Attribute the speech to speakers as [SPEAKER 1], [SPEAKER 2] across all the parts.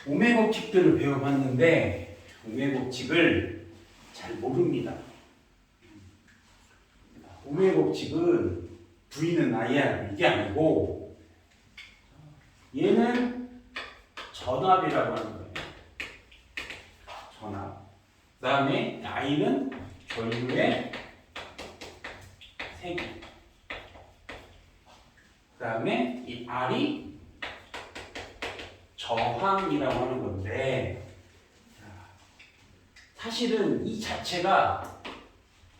[SPEAKER 1] 우매 법칙들을 배워봤는데 우매 법칙을 잘 모릅니다. 우매 법칙은 V는 I야 이게 아니고 얘는 전압이라고 하는 거예요. 전압. 그 다음에 I는 전류의 세기. 그 다음에 이 R이 저항이라고 하는 건데 사실은 이 자체가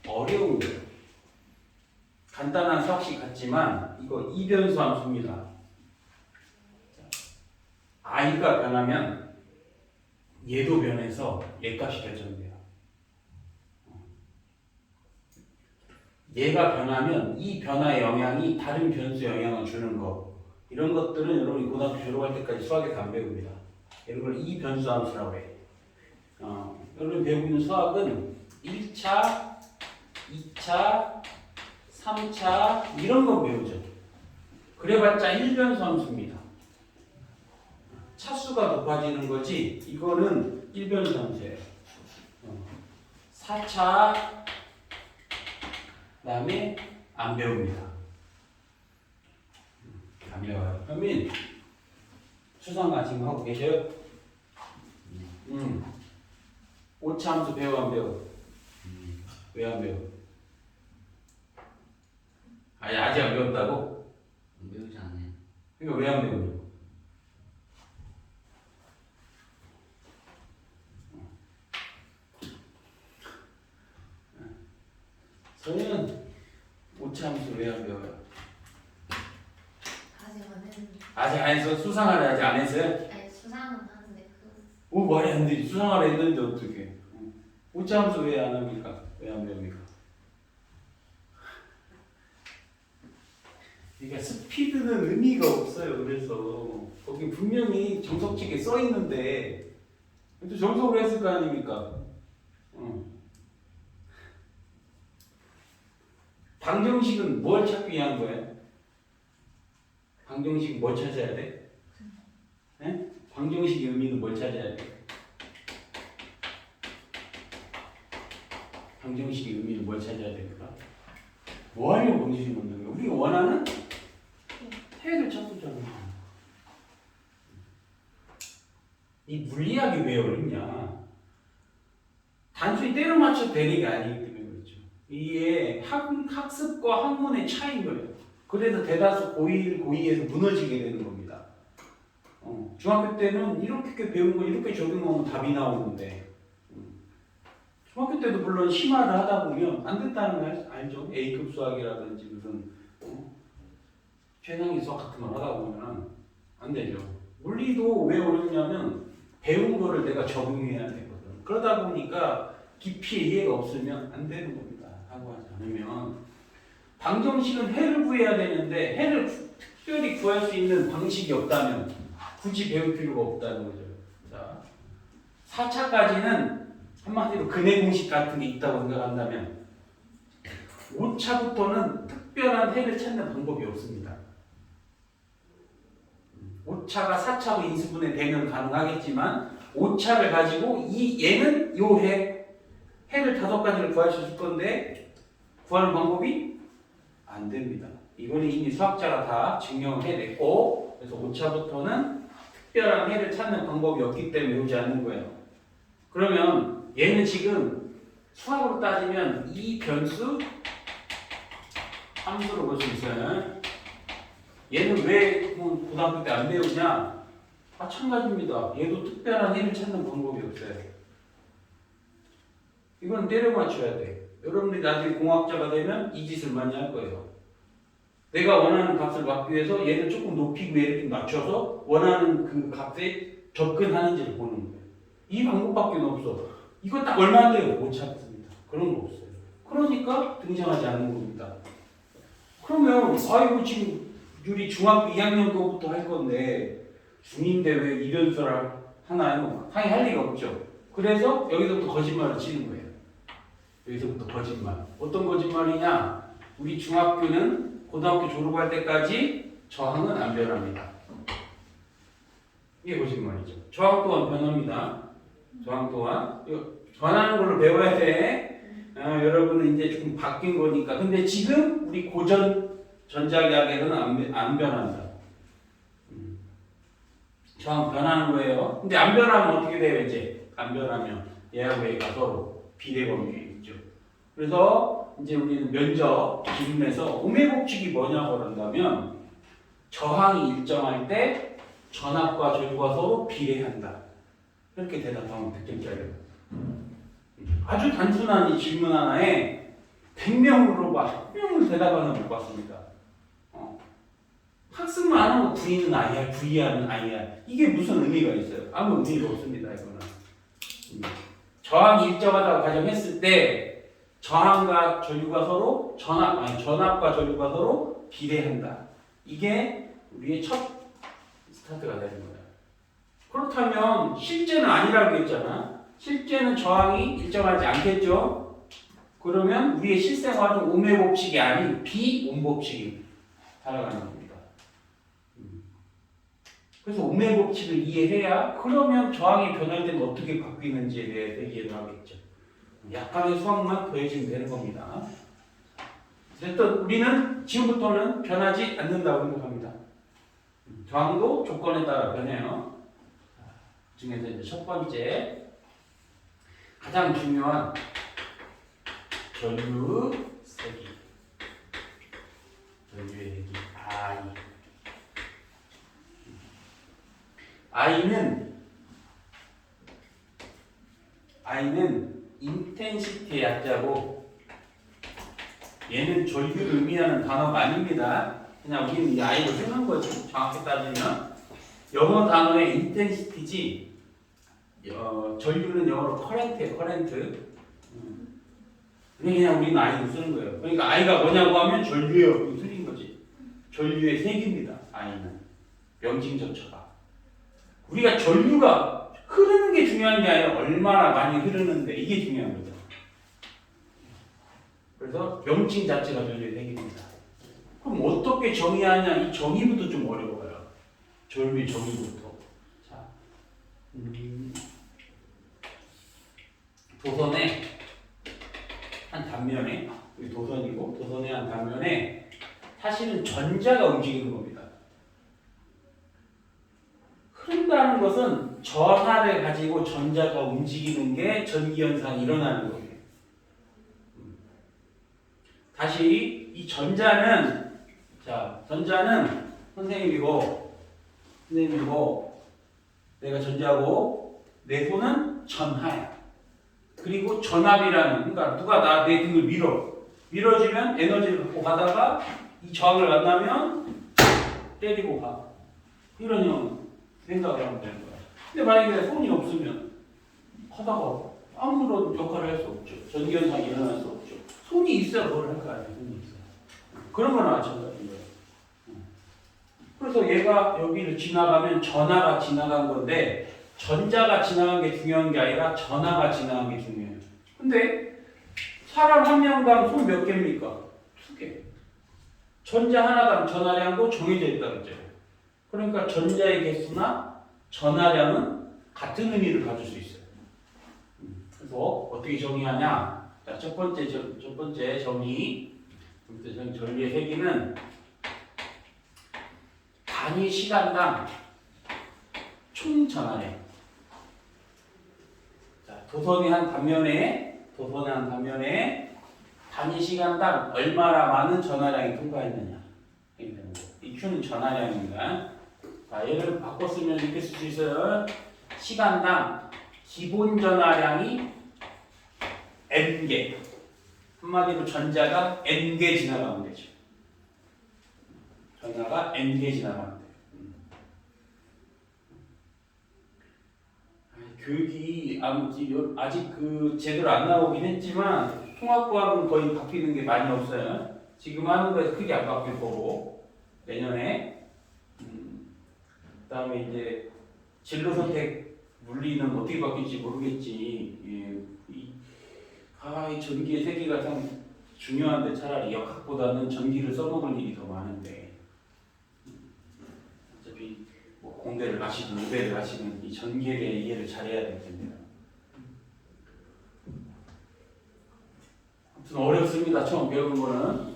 [SPEAKER 1] 어려운 거예요. 간단한 수학식 같지만 이거 이변수 함수입니다. I가 변하면 얘도 변해서 얘 값이 결정돼요. 얘가 변하면 이 변화의 영향이 다른 변수에 영향을 주는 거 이런 것들은 여러분이 고등학교 졸업할 때까지 수학에서 안 배웁니다. 이런 걸 이 변수 함수라고 해요. 여러분 배우고 있는 수학은 1차, 2차, 3차 이런 거 배우죠. 그래봤자 1변수 함수입니다. 차수가 높아지는 거지 이거는 1변수 함수예요. 4차 그 다음에 안 배웁니다. 안 배워요. 현민 수상가 지금 하고 계셔요? 5차 함수 배워 안 배워? 왜 안 배워? 아직 안 배웠다고?
[SPEAKER 2] 안 배우지 않아요.
[SPEAKER 1] 그러니까 왜 안 배우냐고? 저는 5차 함수 왜 안 배워요? 아직 안 했어? 수상하래 아직 안 했어요?
[SPEAKER 3] 아니 수상은 하는데
[SPEAKER 1] 오 말이 안 되지. 수상하래 했는데 어떻게? 5차 함수 왜 안 합니까? 왜 안 배웁니까? 그러니까 스피드는 의미가 없어요. 그래서 거기 분명히 정석책에 써 있는데 또 정석으로 했을 거 아닙니까? 방정식은 뭘 찾기 위한 거예요? 방정식 뭘 찾아야 돼? 네? 방정식의 의미는 뭘 찾아야 돼? 방정식의 의미는 뭘 찾아야 됩니까? 뭐 하려고 방정식 만드는 거야? 우리가 원하는 해를 찾고잖아. 이 물리학이 왜 어렵냐? 단순히 때려 맞춰 되는 게 아니기 때문에 그렇죠. 이게 학습과 학문의 차이인 거예요. 그래서 대다수 고1, 고2에서 무너지게 되는 겁니다. 중학교 때는 이렇게 배운 거 이렇게 적용하면 답이 나오는데 중학교 때도 물론 심화를 하다 보면 안 된다는 거 알죠? A급 수학이라든지 무슨 최상위 수학 같은 걸 하다 보면 안 되죠. 물리도 왜 어렵냐면 배운 거를 내가 적용해야 되거든. 그러다 보니까 깊이 이해가 없으면 안 되는 겁니다. 하고 하지 않으면 방정식은 해를 구해야 되는데 해를 특별히 구할 수 있는 방식이 없다면 굳이 배울 필요가 없다는 거죠. 자, 4차까지는 한마디로 근해 공식 같은 게 있다고 생각한다면 5차부터는 특별한 해를 찾는 방법이 없습니다. 5차가 4차로 인수분해 되면 가능하겠지만 5차를 가지고 얘는 요 해를 5가지를 구할 수 있을 건데 구하는 방법이 안 됩니다. 이거는 이미 수학자가 다 증명을 해냈고 그래서 5차부터는 특별한 해를 찾는 방법이 없기 때문에 배우지 않는 거예요. 그러면 얘는 지금 수학으로 따지면 이 변수 함수로 볼 수 있어요. 얘는 왜 고등학교 때 안 배우냐? 마찬가지입니다. 얘도 특별한 해를 찾는 방법이 없어요. 이건 때려 맞춰야 돼. 여러분들이 나중에 공학자가 되면 이 짓을 많이 할 거예요. 내가 원하는 값을 받기 위해서 얘를 조금 높이고 이렇게 맞춰서 원하는 그 값에 접근하는지를 보는 거예요. 이 방법밖에 없어. 이거 딱 얼마인데요? 못 찾습니다. 그런 거 없어요. 그러니까 등장하지 않는 겁니다. 그러면 아이고 지금 우리 중학교 2학년 거부터 할 건데 중2인데 왜 이변수를 하나요? 당연히 할 리가 없죠. 그래서 여기서부터 거짓말을 치는 거예요. 여기서부터 거짓말. 어떤 거짓말이냐? 우리 중학교는 고등학교 졸업할 때까지 저항은 안 변합니다. 이게 거짓말이죠. 저항 또한 변합니다. 저항 또한 이거 변하는 걸로 배워야 돼. 여러분은 이제 조금 바뀐 거니까. 근데 지금 우리 고전 전자기학에서는 안 변한다. 저항 변하는 거예요. 근데 안 변하면 어떻게 돼요? 이제 안 변하면 얘하고 얘가 서로 비례관계에 있죠. 그래서 이제 우리는 면접 기준에서 오매 법칙이 뭐냐고 그런다면 저항이 일정할 때 전압과 전류가 서로 비례한다. 이렇게 대답하면 100점짜리예요. 아주 단순한 이 질문 하나에 100명 물어봐 1명을 대답하는 못 봤습니다. 학습만 안 하고 V는 IR, V하는 IR 이게 무슨 의미가 있어요? 아무 의미가 없습니다. 이거는 저항이 일정하다고 가정했을 때 저항과 전류가 서로 전압과 전류가 서로 비례한다. 이게 우리의 첫 스타트가 되는 거예요. 그렇다면 실제는 아니라고 했잖아. 실제는 저항이 일정하지 않겠죠? 그러면 우리의 실생활은 오매 법칙이 아닌 비옴 법칙이 살아가는 겁니다. 그래서 오매 법칙을 이해해야 그러면 저항이 변할 때는 어떻게 바뀌는지에 대해서 이해를 하겠죠. 약간의 수학만 더해지면 되는 겁니다. 어쨌든 우리는 지금부터는 변하지 않는다고 생각합니다. 저항도 조건에 따라 변해요. 그 중에서 이제 첫 번째 가장 중요한 전류 세기, 전류의 세기 I는 인텐시티의 약자고 얘는 전류를 의미하는 단어가 아닙니다. 그냥 우리는 이 I를 쓰는 거지. 정확히 따지면 영어 단어의 인텐시티지 전류는 영어로 커렌트예요. 커렌트. 그냥 우리는 I를 쓰는 거예요. 그러니까 I가 뭐냐고 하면 전류예요. 틀린 거지. 전류의 색입니다. I는 명칭적 처가. 우리가 전류가 흐르는 게 중요한 게 아니라 얼마나 많이 흐르는데 이게 중요한 거죠. 그래서 명칭 자체가 전류의 색입니다. 그럼 어떻게 정의하냐? 이 정의부터 좀 어려워요. 전류의 정의부터. 자, 도선의 한 단면에 여기 도선이고 도선의 한 단면에 사실은 전자가 움직이는 겁니다. 흐른다는 것은 전하를 가지고 전자가 움직이는 게 전기현상이 일어나는 거예요. 다시 이 전자는 선생님이고 내가 전자고 내 손은 전하야. 그리고 전압이라는 그러니까 누가 내 등을 밀어주면 에너지를 갖고 가다가 이 저항을 만나면 때리고 가. 이런 생각을 하면 되는 거야. 근데 만약에 손이 없으면 하다가 아무런 역할을 할 수 없죠. 전기현상이 일어날 수 없죠. 손이 있어야 뭘 할 거 아니에요. 손이 있어야. 그런 거나 마찬가지인 거예요. 그래서 얘가 여기를 지나가면 전하가 지나간 건데 전자가 지나간 게 중요한 게 아니라 전하가 지나간 게 중요해요. 근데 사람 한 명당 손 몇 개입니까? 2개. 전자 하나당 전하량도 정해져 있다고 했죠. 그러니까 전자의 개수나 전하량은 같은 의미를 가질 수 있어요. 그래서 어떻게 정의하냐? 자, 첫 번째 정의. 전류의 세기는 단위 시간당 총 전하량. 자, 도선의 한 단면에 단위 시간당 얼마나 많은 전하량이 통과했느냐. 이 Q는 전하량입니다. 자, 얘를 바꿔 쓰면 이렇게 쓸 수 있어요. 시간당 기본 전하량이 N개. 한마디로 전자가 N개 지나가면 되죠. 전하가 N개 지나가면 돼요. 교육이 아직 제대로 안 나오긴 했지만 통합과학은 거의 바뀌는 게 많이 없어요. 지금 하는 거에서 크게 안 바뀔 거고 내년에 그다음에 이제 진로 선택 물리는 어떻게 바뀔지 모르겠지. 이 전기의 세계가 참 중요한데 차라리 역학보다는 전기를 써먹을 일이 더 많은데 어차피 뭐 공대를 가시든 의대를 가시든 이 전기에 대해 이해를 잘해야 될 텐데요. 아무튼 어렵습니다. 처음 배우는 거는.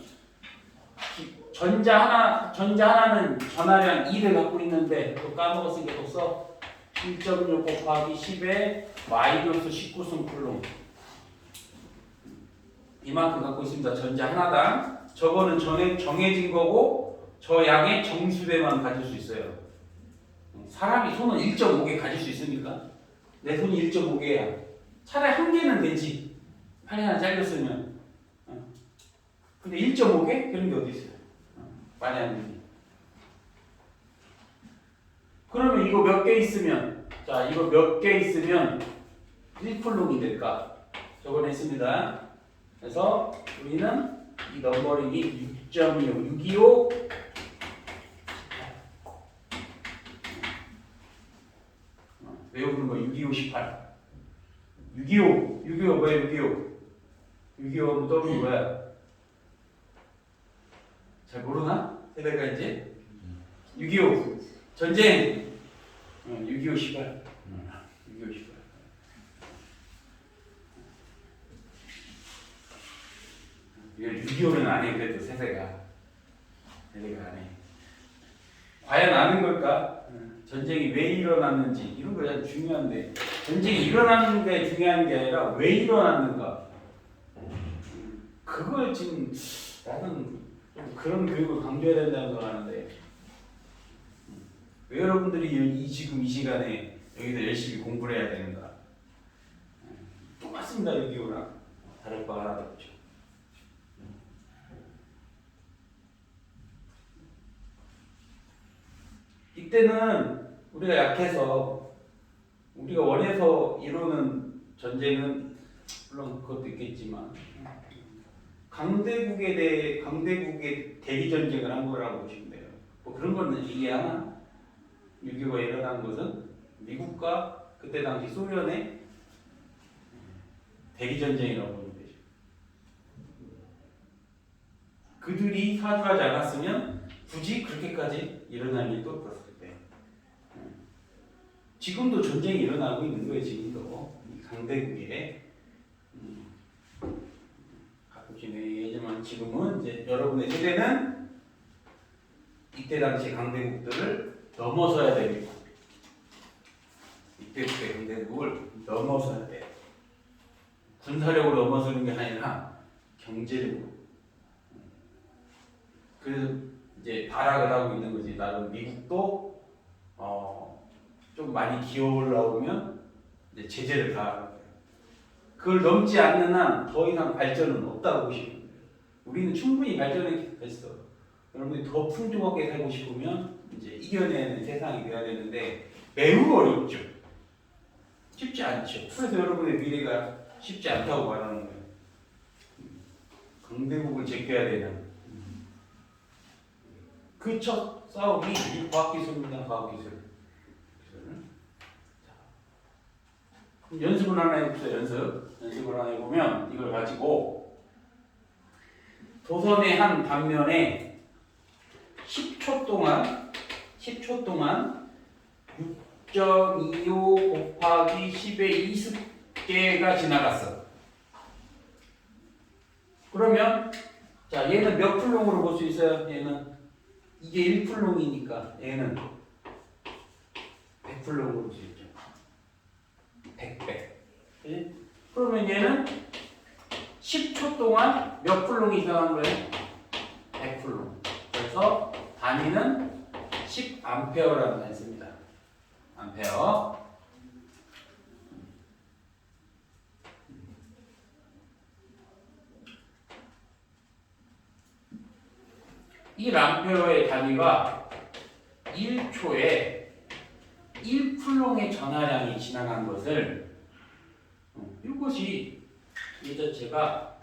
[SPEAKER 1] 전자 하나는 전하량 2를 갖고 있는데 또 까먹었으니까 또 써. 1.6 곱하기 10에 마이너스 19승 쿨롬. 이만큼 갖고 있습니다. 전자 하나당. 저거는 정해진 거고 저 양의 정수배만 가질 수 있어요. 사람이 손은 1.5개 가질 수 있습니까? 내 손이 1.5개야. 차라리 한 개는 되지. 팔이 하나 잘렸으면. 근데 1.5개? 그런 게 어디 있어요? 많이 안 되지. 그러면 이거 몇 개 있으면, 자, 이거 몇 개 있으면 1쿨롱이 될까? 적어냈습니다. 그래서 우리는 이 넘버링이 6.25, 625 외우는 거 625, 18 625 뭐야 625 625는 떠오르는 거야. 잘 모르나? 세대가 이제 6.25 전쟁 6.25 18 6.25 18 6.25는 안 해. 그래도 세대가 안 해. 과연 아는 걸까? 전쟁이 왜 일어났는지 이런 거 참 중요한데 전쟁이 일어나는 게 중요한 게 아니라 왜 일어났는가 그걸 지금 나는 좀 그런 교육을 강조해야 된다고 생각하는데 왜 여러분들이 지금 이 시간에 여기서 열심히 공부를 해야 되는가? 똑같습니다. 6.25랑 다를 바 하나도 없죠. 이때는 우리가 약해서 우리가 원해서 이루는 전쟁은 물론 그것도 있겠지만 강대국의 대리 전쟁을 한 거라고 보시면 돼요. 뭐 그런 거는 이해하나? 6.25가 일어난 것은 미국과 그때 당시 소련의 대리 전쟁이라고 보면 되죠. 그들이 사주하지 않았으면 굳이 그렇게까지 일어날 일도 없었을 때. 지금도 전쟁이 일어나고 있는 거예요. 지금도 강대국에 가끔씩 얘기하지만 지금은 이제 여러분의 세대는 이때 당시 강대국들을 넘어서야 됩니다. 이때부터의 강대국을 넘어서야 돼요. 군사력으로 넘어서는 게 아니라 경제력으로. 그래서 이제 발악을 하고 있는 거지. 나는 미국도 좀 많이 기어 올라오면 이제 제재를 가하는 거예요. 그걸 넘지 않는 한 더 이상 발전은 없다고 보시면 돼요. 우리는 충분히 발전했어. 여러분이 더 풍족하게 살고 싶으면 이제 이겨내는 세상이 돼야 되는데 매우 어렵죠. 쉽지 않죠. 그래서 여러분의 미래가 쉽지 않다고 말하는 거예요. 강대국을 제껴야 되는 그 첫 싸움이 과학기술입니다. 과학기술. 연습을 하나 해봅시다. 연습을 하나 해보면 이걸 가지고 도선의 한 단면에 10초 동안 6.25 곱하기 10의 20개가 지나갔어. 그러면 자 얘는 몇 풀롱으로 볼 수 있어요? 얘는 이게 1풀롱이니까 얘는 100풀롱으로 볼 수 있죠. 100배. 예? 그러면 얘는 10초 동안 몇 풀롱이 이상한 거예요? 100풀롱. 그래서 단위는 10암페어라는 단위 씁니다. 암페어. 이 암페어의 단위가 1초에 1풀롱의 전하량이 지나간 것을 이것이 이 자체가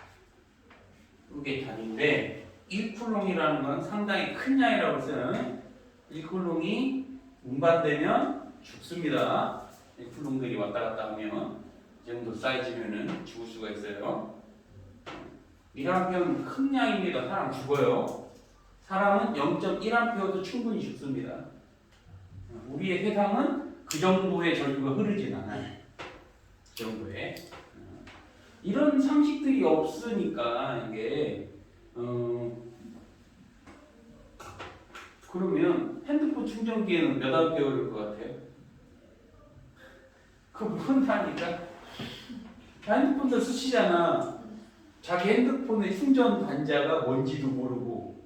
[SPEAKER 1] 이게 단위인데 1쿨롱이라는 건 상당히 큰 양이라고 쓰는 1쿨롱이 운반되면 죽습니다. 1쿨롱들이 왔다 갔다 하면 이 정도 사이즈면은 죽을 수가 있어요. 1암페어는 큰 양입니다. 사람 죽어요. 사람은 0.1암페어도 충분히 죽습니다. 우리의 세상은 그 정도의 전류가 흐르진 않아요. 그 정도의. 이런 상식들이 없으니까 이게 그러면 핸드폰 충전기에는 몇 암페어일 것 같아요? 그거 모른다니까. 핸드폰도 쓰시잖아. 자기 핸드폰의 충전 단자가 뭔지도 모르고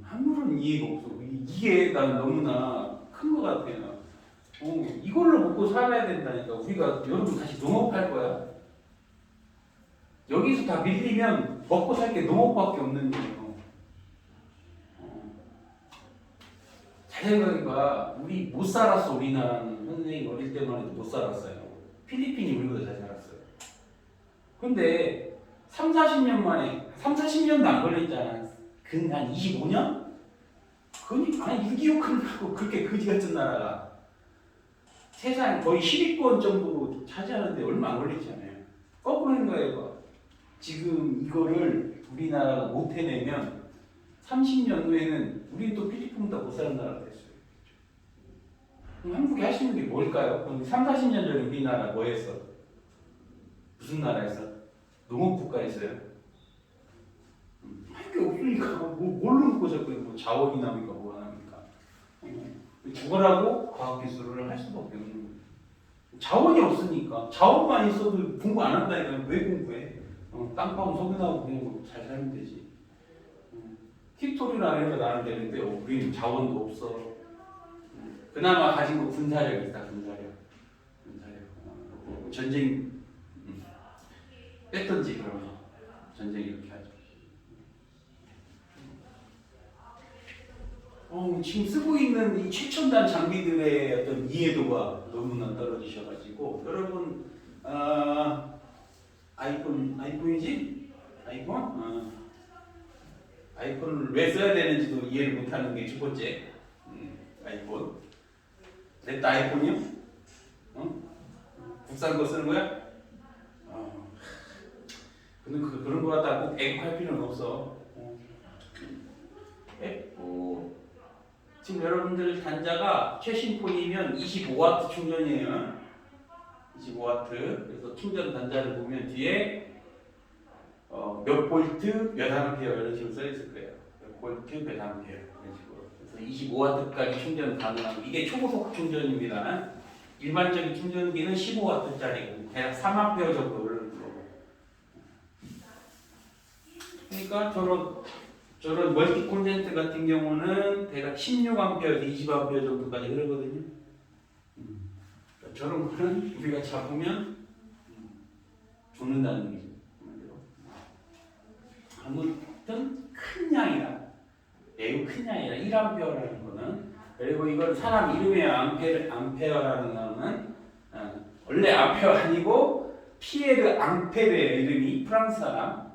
[SPEAKER 1] 아무런 이해가 없어. 이게 난 너무나 큰 것 같아요. 이걸로 먹고 살아야 된다니까. 우리가 여러분 다시 농업할 거야. 여기서 다 밀리면 먹고 살 게 농업밖에 없는 거예요. 잘 생각해봐. 우리 못 살았어. 우리나라는 선생님 어릴 때만 해도 못 살았어요. 필리핀이 우리보다 잘 살았어요. 근데 3, 40년 만에 3, 40년도 안 걸렸잖아. 한 25년? 그러니까 6.25 끝나고 그렇게 거지 같은 나라가 세상 거의 10위권 정도로 차지하는데 얼마 안 걸리잖아요. 거꾸로 생각해봐. 지금 이거를 우리나라가 못 해내면 30년 후에는 우리는 또 필리핀보다 못 사는 나라가 됐어요. 그럼 한국이 할 수 있는 게 뭘까요? 그럼 3, 40년 전에 우리나라 뭐 했어? 무슨 나라에서? 농업국가였어요? 할 게 없으니까 뭘로 먹고 자꾸 뭐 자원이 남니까 뭐가 남니까? 죽어라고 과학기술을 할 수밖에 없는 거예요. 자원이 없으니까. 자원만 있어도 공부 안 한다니까. 왜 공부해? 땅 파고 석유 나고 그냥 잘 살면 되지. 틱토리나 이런 거 나는 되는데 우리는 자원도 없어. 그나마 가진 거 군사력 있다. 군사력. 전쟁 뺐던지 그러면 전쟁 이렇게 하죠. 지금 쓰고 있는 이 최첨단 장비들의 어떤 이해도가 너무나 떨어지셔가지고 여러분 아이폰이지? 아이폰을 왜 써야 되는지도 이해를 못하는 게 첫 번째. 아이폰. 냅다 아이폰이요? 국산 거 쓰는 거야? 근데 그런 거 갖다 꼭 애국할 필요는 없어. 지금 여러분들 단자가 최신 폰이면 25W 충전이에요. 25W. 그래서 충전 단자를 보면 뒤에 몇 볼트, 몇 암페어 이런 식으로 써 있을 거예요. 몇 볼트, 몇 암페어 이런 식으로. 그래서 25W까지 충전 가능한 이게 초고속 충전입니다. 일반적인 충전기는 15W짜리고 대략 3A 정도를 그러니까 저런 멀티 콘덴트 같은 경우는 대략 16A에서 20A 정도까지 흐르거든요. 그러니까 저런 거는 우리가 잡으면 죽는다는 얘기죠. 아무튼 큰 양이다. 매우 큰 양이다. 1A라는 거는. 그리고 이건 사람 이름의 암페어라는 거는 원래 암페어 아니고 피에르 앙페르의 이름이 프랑스 사람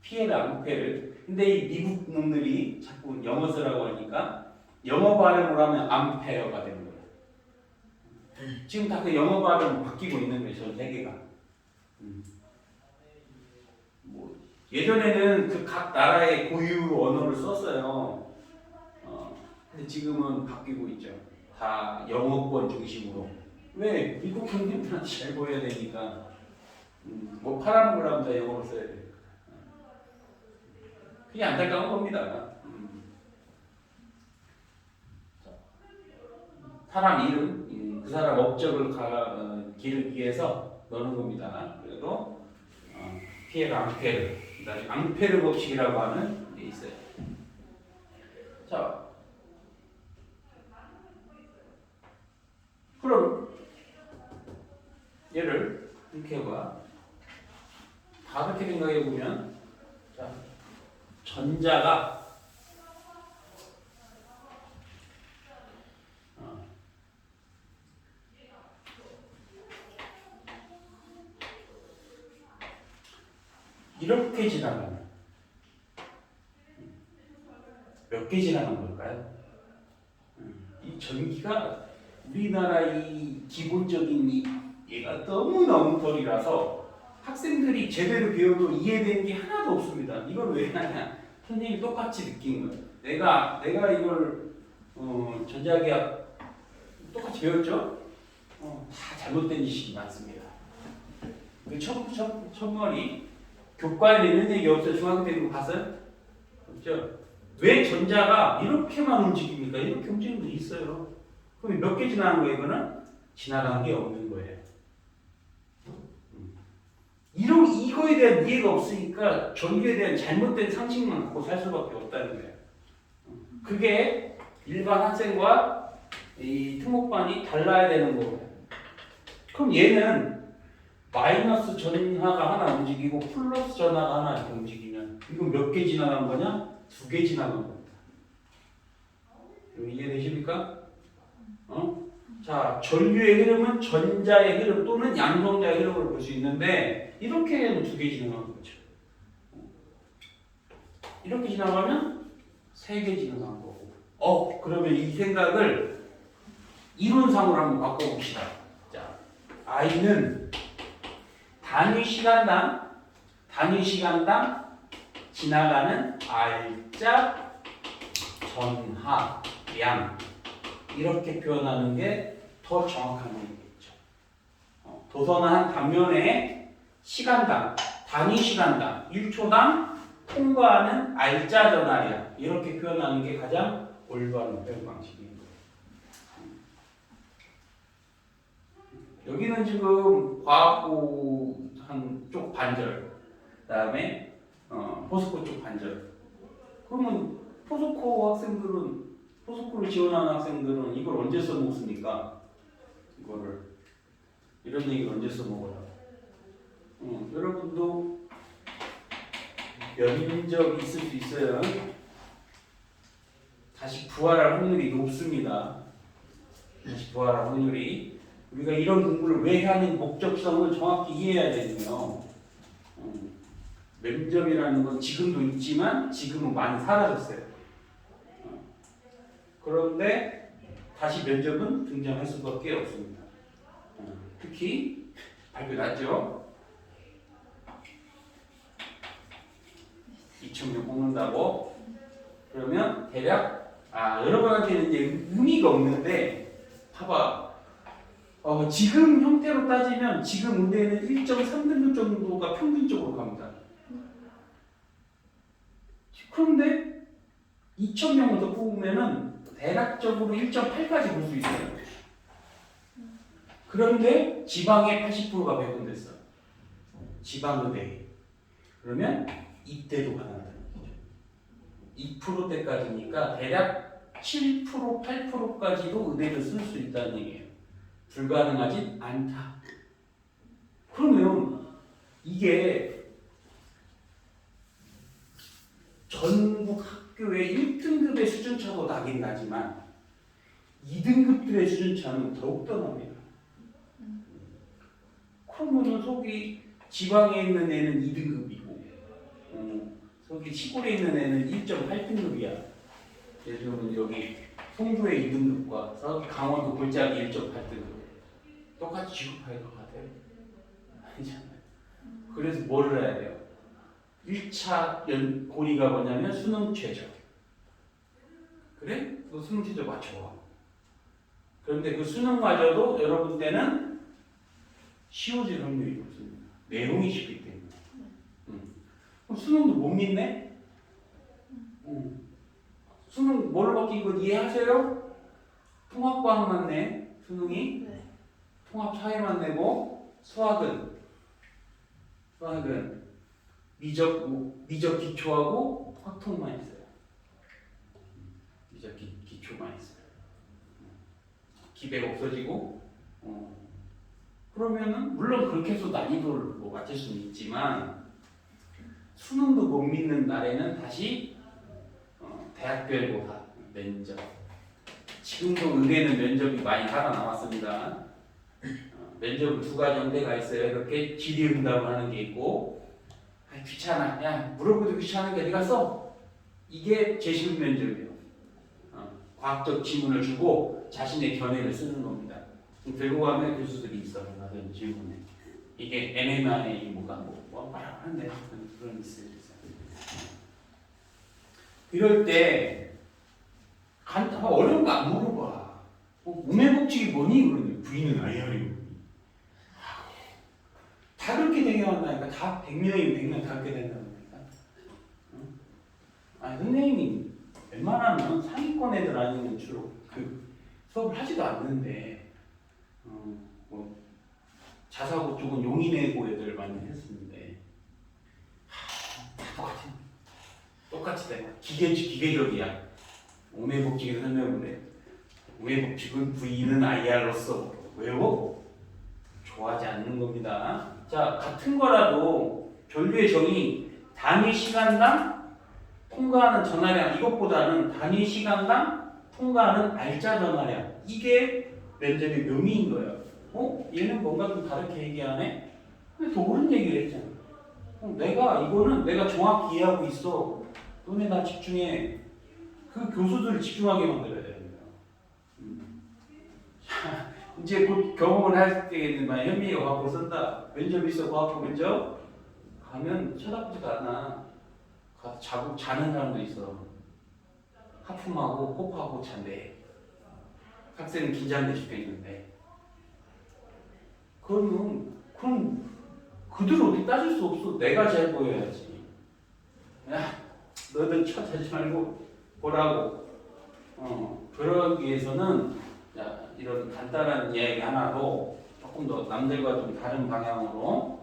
[SPEAKER 1] 피에르 앙페르. 근데 이 미국 놈들이 자꾸 영어 쓰라고 하니까 영어 발음을 하면 암페어가 되는 거예요. 지금 다 그 영어 발음 바뀌고 있는 거예요. 전 세계가. 뭐 예전에는 그 각 나라의 고유 언어를 썼어요. 근데 지금은 바뀌고 있죠. 다 영어권 중심으로. 왜? 미국 형님들한테 잘 보여야 되니까. 뭐 파라는 걸 하면 다 영어로 써야 돼. 그게 안타까운 겁니다. 사람 이름, 그 사람 업적을 기르기 위해서 넣는 겁니다. 그래도 피에르 앙페르, 그다음에 앙페르 법칙이라고 하는 게 있어요. 자, 그럼 얘를 이렇게 해봐. 다 그렇게 생각해 보면, 자, 전자가 이렇게 지나가는 몇 개 지나간 걸까요? 이 전기가 우리나라 이 기본적인 얘가 너무나 엉터리라서 학생들이 제대로 배워도 이해되는 게 하나도 없습니다. 이걸 왜 하냐? 선생님이 똑같이 느낀 거예요. 내가 이걸 전자기학 똑같이 배웠죠? 다 잘못된 지식이 많습니다. 그 첫머리 교과에 있는 얘기 없어요? 중학교 때 그거 봤어요? 없죠? 왜 전자가 이렇게만 움직입니까? 이렇게 움직이는 게 있어요. 그럼 몇 개 지나간 거예요? 이거는 지나간 게 없는 거예요. 이거에 대한 이해가 없으니까 전기에 대한 잘못된 상식만 갖고 살 수밖에 없다는 거예요. 그게 일반 학생과 이 특목반이 달라야 되는 거예요. 그럼 얘는 마이너스 전하가 하나 움직이고 플러스 전하가 하나 이렇게 움직이면 이건 몇 개 지나간 거냐? 2개 지나간 겁니다. 이해되십니까? 자, 전류의 흐름은 전자의 흐름 또는 양성자의 흐름을 볼 수 있는데 이렇게 하면 2개 지나간 거죠. 이렇게 지나가면 3개 지나간 거고. 그러면 이 생각을 이론상으로 한번 바꿔봅시다. 자, I는 단위 시간당 지나가는 R자 전하량 이렇게 표현하는 게 더 정확한 얘기겠죠. 도서는 한 단면에 시간당, 단위 시간당, 1초당 통과하는 R자 전하량 이렇게 표현하는 게 가장 올바른 표현 방식인 거예요. 여기는 지금 과학고 한쪽 반절, 그다음에 포스코 쪽 반절. 그러면 포스코를 지원하는 학생들은 이걸 언제 써먹습니까? 이거를 이런 얘기를 언제 써먹어요? 여러분도 면접이 있을 수 있어요. 다시 부활할 확률이 높습니다. 다시 부활할 확률이. 우리가 이런 공부를 왜 하는 목적성을 정확히 이해해야 되거든요. 면접이라는 건 지금도 있지만 지금은 많이 사라졌어요. 그런데 다시 면접은 등장할 수밖에 없습니다. 특히 발표 났죠? 2,000명 뽑는다고? 그러면 대략 여러분한테는 이제 의미가 없는데 봐봐. 지금 형태로 따지면 지금 의대는 1.3등급 정도가 평균적으로 갑니다. 그런데 2,000명을 더 뽑으면은 대략적으로 1.8까지 볼 수 있어요. 그런데 지방에 80%가 배분됐어. 지방의대. 그러면 입대도 가능하다는 거죠. 2%대까지니까 대략 7%, 8%까지도 의대를 쓸 수 있다는 얘기예요. 불가능하진 않다. 그러면 이게 전국 학교의 1등급의 수준차도 나긴 나지만 2등급들의 수준차는 더욱더 납니다. 그러면 속이 지방에 있는 애는 2등급이고 속이 시골에 있는 애는 1.8등급이야. 예를 들면 여기 송도의 2등급과 저기 강원도 골짜기 1.8등급 똑같이 취급할 것 같아요? 아니잖아요. 그래서 뭐를 해야 돼요? 1차 고리가 뭐냐면 수능 최저. 그래? 너 수능 최저 맞춰봐. 그런데 그 수능마저도 여러분 때는 쉬워질 확률이 높습니다. 내용이 쉽기 때문에. 그럼 수능도 못 믿네? 수능 뭘로 바뀐 건 이해하세요? 통합과학만 내, 수능이. 네. 통합 사회만 내고 수학은 미적 기초하고 확통만 있어요. 미적 기초만 있어요. 기백 없어지고. 그러면은 물론 그렇게 해서 난이도를 뭐 맞출 수는 있지만 수능도 못 믿는 날에는 다시 대학별고사 면접. 지금도 의대는 면접이 많이 살아남았습니다. 면접은 2가정대가 있어요. 이렇게 질의응답을 하는 게 있고, 귀찮아. 야, 물어보도 귀찮은 게 네가 써. 이게 제시문 면접이에요. 과학적 지문을 주고 자신의 견해를 쓰는 겁니다. 들고 가면 교수들이 있어요. 나도 질문에. 이게 NMI 뭐 하는데 그런 있어요. 이럴 때 어려운 거 안 물어봐. 우매복직이 뭐니? 그러는데 V는 IR이고. 다 그렇게 되게 한다니까. 다 100명이면 100명 다 그렇게 된다니까. 아니 선생님이 웬만하면 상위권 애들 아니면 주로 그 수업을 하지도 않는데 뭐 자사고 쪽은 용인외고 애들 많이 했었는데 다 똑같이 돼. 기계적이야. 우매복직에서 설명을 해. 우매복직은 V는 IR로서 외워 좋아하지 않는 겁니다. 자, 같은 거라도 전류의 정의 단위 시간당 통과하는 전하량 이것보다는 단위 시간당 통과하는 알짜 전하량 이게 면접의 묘미인 거예요. 얘는 뭔가 좀 다르게 얘기하네? 근데 더 옳은 얘기를 했잖아. 내가 정확히 이해하고 있어. 너네 다 집중해. 그 교수들을 집중하게 만들어야 됩니다. 이제 곧 경험을 할 때겠지만 현미가 과학고 쓴다. 면접 있어 과학고 면접 가면 쳐다보지도 않아. 가서 자는 사람도 있어. 하품하고 호흡하고 잔대. 학생은 긴장돼 죽겠는데. 그럼 그들은 어떻게 따질 수 없어. 내가 잘 보여야지. 야, 너들 쳐다지 말고 보라고. 그러기 위해서는 자, 이런 간단한 이야기 하나로 조금 더 남들과 좀 다른 방향으로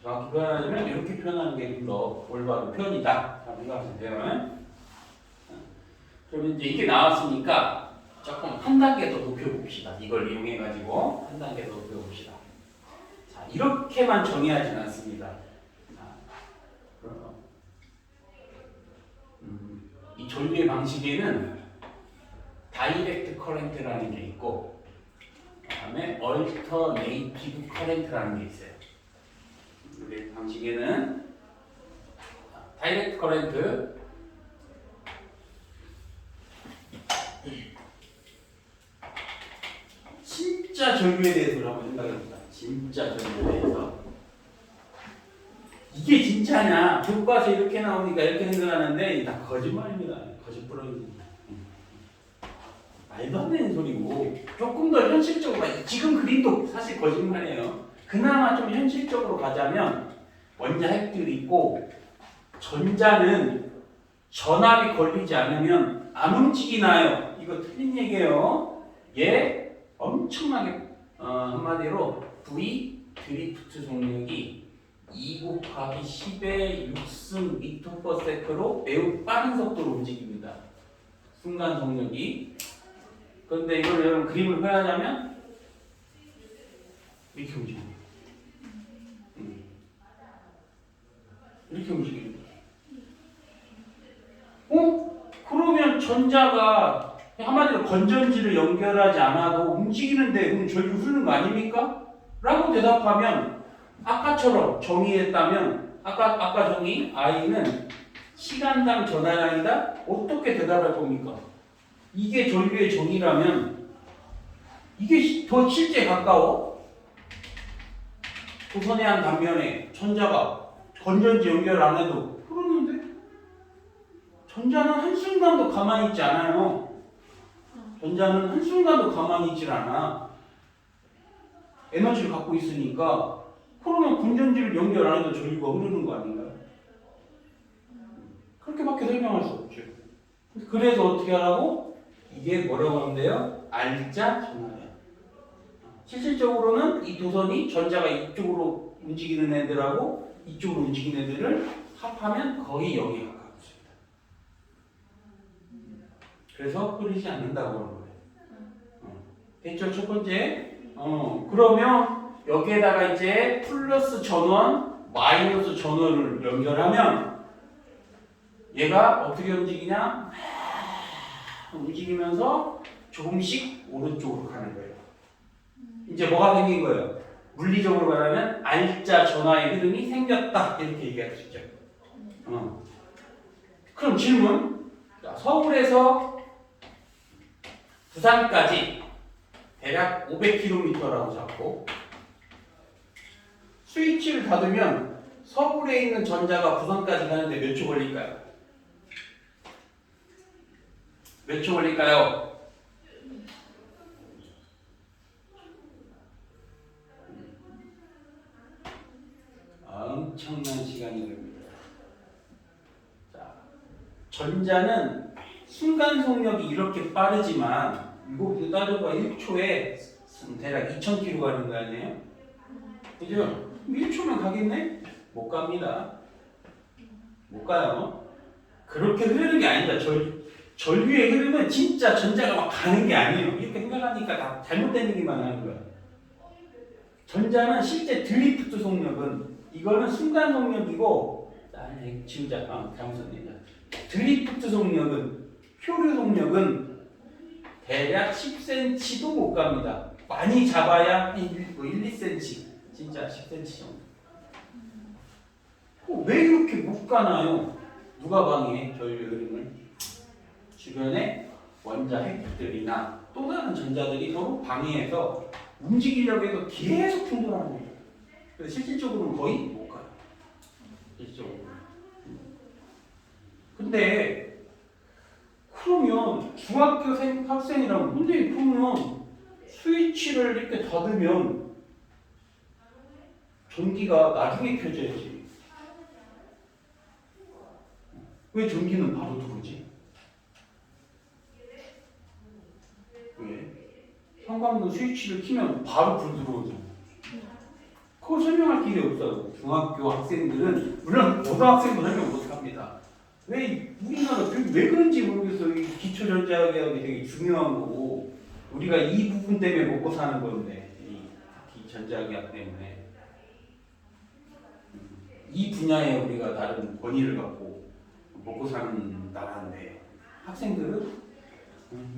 [SPEAKER 1] 정확히 표현하자면 이렇게 표현하는 게 좀 더 올바른 표현이다. 생각하시면 돼요. 그럼 이제 이게 나왔으니까 조금 한 단계 더 높여봅시다. 이걸 이용해가지고 한 단계 더 높여봅시다. 자, 이렇게만 정의하진 않습니다. 이 전류의 방식에는 다이렉트 커렌트라는 게 있고 그다음에 얼터네이티브 커렌트라는 게 있어요. 우리 방식에는 다이렉트 커렌트 진짜 전류에 대해서 한번 생각해봅시다. 진짜 전류에 대해서 이게 진짜냐? 교과서 이렇게 나오니까 이렇게 생각하는데 다 거짓말입니다. 거짓부렁입니다. 말도 안 되는 소리고 조금 더 현실적으로 지금 그림도 사실 거짓말이에요. 그나마 좀 현실적으로 가자면 원자 핵들이 있고 전자는 전압이 걸리지 않으면 안 움직이나요? 이거 틀린 얘기예요. 얘 엄청나게 한마디로 V 드리프트 속력이 2 곱하기 10의 6승 미터/세크로 매우 빠른 속도로 움직입니다. 순간 속력이. 그런데 이걸 여러분 그림을 표현하자면 이렇게 움직입니다. 이렇게 움직입니다. 그러면 전자가 한마디로 건전지를 연결하지 않아도 움직이는데 그럼 전류 흐르는 거 아닙니까? 라고 대답하면 아까처럼 정의했다면 아까 정의 I는 시간당 전하량이다? 어떻게 대답할 겁니까? 이게 전류의 정의라면 이게 더 실제 가까워. 도선의 한 단면에 전자가 건전지 연결 안 해도 흐르는데 전자는 한순간도 가만히 있지 않아요. 전자는 한순간도 가만히 있질 않아. 에너지를 갖고 있으니까 그러면 건전지를 연결 안 해도 전류가 흐르는 거 아닌가요? 그렇게밖에 설명할 수 없죠. 그래서 어떻게 하라고? 이게 뭐라고 하는데요? 알짜 전하량. 실질적으로는 이 도선이 전자가 이쪽으로 움직이는 애들하고 이쪽으로 움직이는 애들을 합하면 거의 0에 가깝습니다. 그래서 흐르지 않는다고 하는 거예요. 됐죠? 첫 번째. 그러면 여기에다가 이제 플러스 전원, 마이너스 전원을 연결하면 얘가 어떻게 움직이냐? 움직이면서 조금씩 오른쪽으로 가는 거예요. 이제 뭐가 생긴 거예요? 물리적으로 말하면 알짜 전하의 흐름이 생겼다 이렇게 얘기할 수 있죠. 그럼 질문. 자, 서울에서 부산까지 대략 500km라고 잡고 스위치를 닫으면 서울에 있는 전자가 부산까지 가는데 몇 초 걸릴까요? 몇 초 걸릴까요? 엄청난 시간이 걸립니다. 자, 전자는 순간 속력이 이렇게 빠르지만 이거 따져봐 1초에 대략 2000km 가는 거 아니에요? 그죠? 1초면 가겠네? 못 갑니다. 못 가요. 그렇게 흐르는 게 아니다. 전류의 흐름은 진짜 전자가 막 가는 게 아니에요. 이렇게 생각하니까 다 잘못된 얘기만 하는 거야. 전자는 실제 드리프트 속력은 이거는 순간 속력이고 지우자. 잘못했네. 드리프트 속력은 표류 속력은 대략 10cm도 못 갑니다. 많이 잡아야 1, 2cm. 진짜 10cm 정도. 왜 이렇게 못 가나요? 누가 방해해? 전류 흐름을? 주변에 원자 핵들이나 또 다른 전자들이 서로 방해해서 움직이려고 해도 계속 충돌하는 거예요. 그래서 실질적으로는 거의 못 가요. 실질적으로. 근데 그러면 중학교 학생이라면 근데 그러면 스위치를 이렇게 닫으면 전기가 나중에 켜져야지. 왜 전기는 바로 들어오지? 왜? 현관문 스위치를 키면 바로 불 들어오잖아. 그거 설명할 길이 없어요. 중학교 학생들은 물론 고등학생도 설명 못합니다. 왜 우리나라 왜 그런지 모르겠어요. 이 기초전자학이 되게 중요한 거고 우리가 이 부분 때문에 먹고 사는 건데 이 전자기학 때문에 이 분야에 우리가 다른 권위를 갖고 먹고 사는 나라인데 학생들은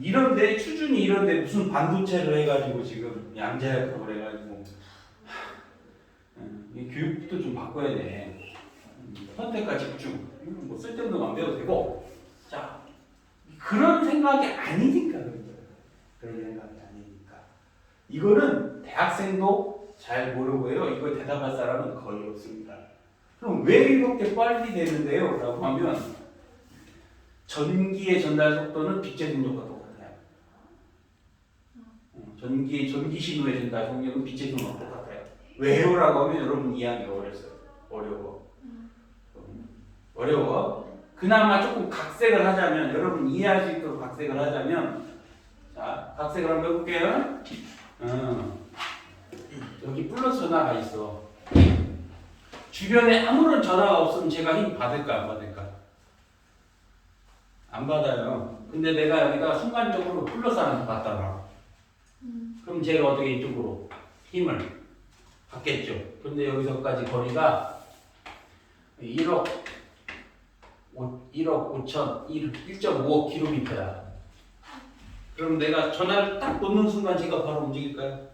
[SPEAKER 1] 이런데 추준이 이런데 무슨 반도체를 해가지고 지금 양자역학을 해가지고 이 교육도 좀 바꿔야 돼. 선택과 집중 이건 뭐 쓸데없는 거안 배워도 되고 자 그런 생각이 아니니까 그런 생각이 아니니까 이거는 대학생도 잘 모르고요. 이걸 대답할 사람은 거의 없습니다. 그럼 왜 이렇게 빨리 되는데요? 라고 하면 전기의 전달 속도는 빛의 속력과 똑같아요. 전기 신호의 전달 속력은 빛의 속력과 똑같아요. 왜요? 라고 하면 여러분 이해하기가 어려워. 그나마 조금 각색을 하자면 여러분 이해할 수 있도록 각색을 하자면 자 각색을 한번 해볼게요. 여기 플러스 전화가 있어. 주변에 아무런 전화가 없으면 제가 힘 받을까 안 받을까? 안 받아요. 근데 내가 여기다 순간적으로 플러스 하나 갖다 놔. 그럼 제가 어떻게 이쪽으로 힘을 받겠죠. 근데 여기서까지 거리가 1억 5천 1.5억 킬로미터야. 그럼 내가 전화를 딱 놓는 순간 제가 바로 움직일까요?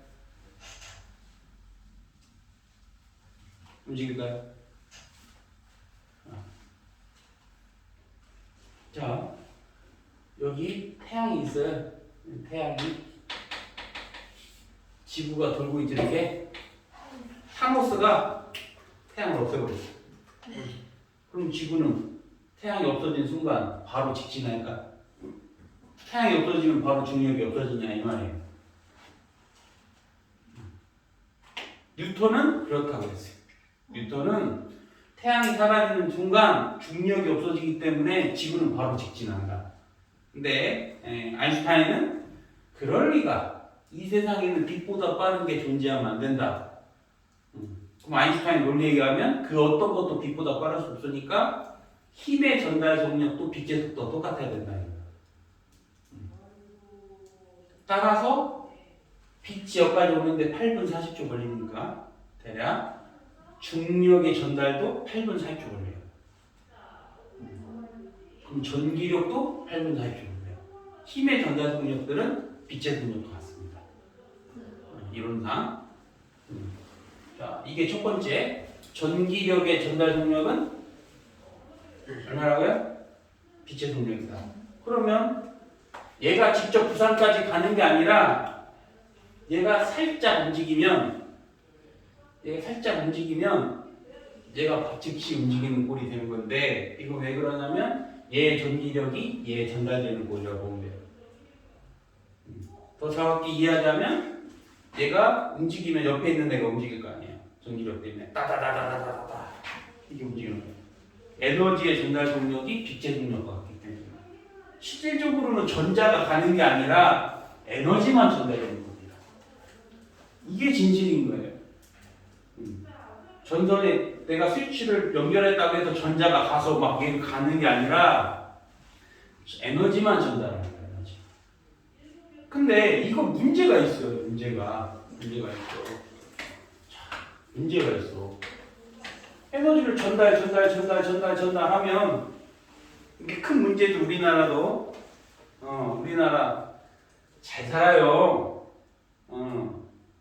[SPEAKER 1] 자, 여기 태양이 있어요. 태양이 지구가 돌고 있지 이렇게. 타노스가 태양을 없애버렸어. 그럼 지구는 태양이 없어진 순간 바로 직진할까? 태양이 없어지면 바로 중력이 없어지냐 이 말이에요. 뉴턴은 그렇다고 했어요. 뉴턴은 태양이 사라지는 순간 중력이 없어지기 때문에 지구는 바로 직진한다. 근데 아인슈타인은 그럴 리가. 이 세상에는 빛보다 빠른 게 존재하면 안 된다. 그럼 아인슈타인 논리에 의하면 그 어떤 것도 빛보다 빠를 수 없으니까 힘의 전달 속력도 빛의 속도가 똑같아야 된다. 따라서 빛이 여기까지 오는데 8분 40초 걸리니까 대략 중력의 전달도 8분 40초 걸려요. 그럼 전기력도 8분 40초 걸려요. 힘의 전달 속력들은 빛의 속력도 같습니다. 이론상. 자, 이게 첫 번째. 전기력의 전달 속력은 얼마라고요? 빛의 속력이다. 그러면 얘가 직접 부산까지 가는 게 아니라 얘가 살짝 움직이면 얘가 즉시 움직이는 꼴이 되는 건데 이거 왜 그러냐면 얘의 전기력이 얘에 전달되는 꼴이라고 보면 돼요. 더 정확히 이해하자면 얘가 움직이면 옆에 있는 애가 움직일 거 아니에요. 전기력 때문에 따다다다다다다 이게 움직이는 거예요. 에너지의 전달 동력이 빛의 동력과 같기 때문에 실질적으로는 전자가 가는 게 아니라 에너지만 전달되는 겁니다. 이게 진실인 거예요. 전선에 내가 스위치를 연결했다고 해서 전자가 가서 막 얘가 가는 게 아니라 에너지만 전달하는 거예요. 에너지. 근데 이거 문제가 있어요. 문제가 있어. 자, 문제가 있어. 에너지를 전달하면 이게 큰 문제죠. 우리나라도 우리나라 잘 살아요.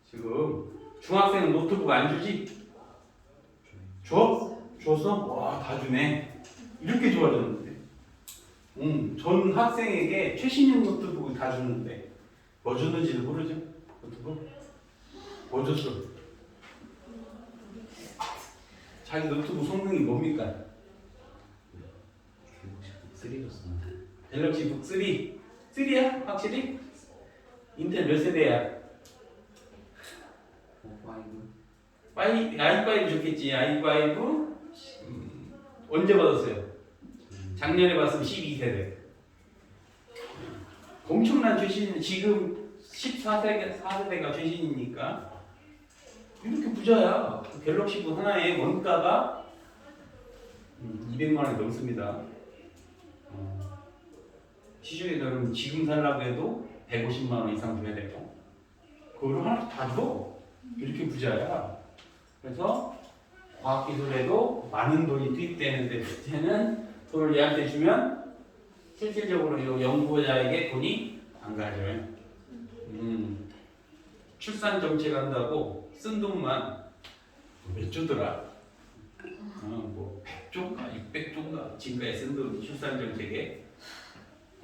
[SPEAKER 1] 지금 중학생 노트북 안 주지? 줘? 줬어? 와, 다 주네. 이렇게 좋아졌는데. 전 학생에게 최신형 노트북을 다 주는데 뭐 줬는지도 모르죠? 노트북? 뭐 줬어? 자기 노트북 성능이 뭡니까? 갤럭시 북 3. 3야? 확실히? 인텔 몇 세대야? i5 좋겠지. i5 언제 받았어요? 작년에 받았으면 12세대. 엄청난 최신. 지금 14세대가 최신이니까 이렇게 부자야. 갤럭시 북 하나에 원가가 200만 원 넘습니다. 시중에 그러면 지금 살라고 해도 150만 원 이상 줘야 되고 그거를 하나 다 줘. 이렇게 부자야. 그래서 과학기술에도 많은 돈이 투입되는데 그때는 돈을 얘한테 주면 실질적으로 이 연구자에게 돈이 안 가죠. 출산 정책 한다고 쓴 돈만 몇 조더라? 뭐 100조인가 600조인가 지금까지 쓴 돈 출산 정책에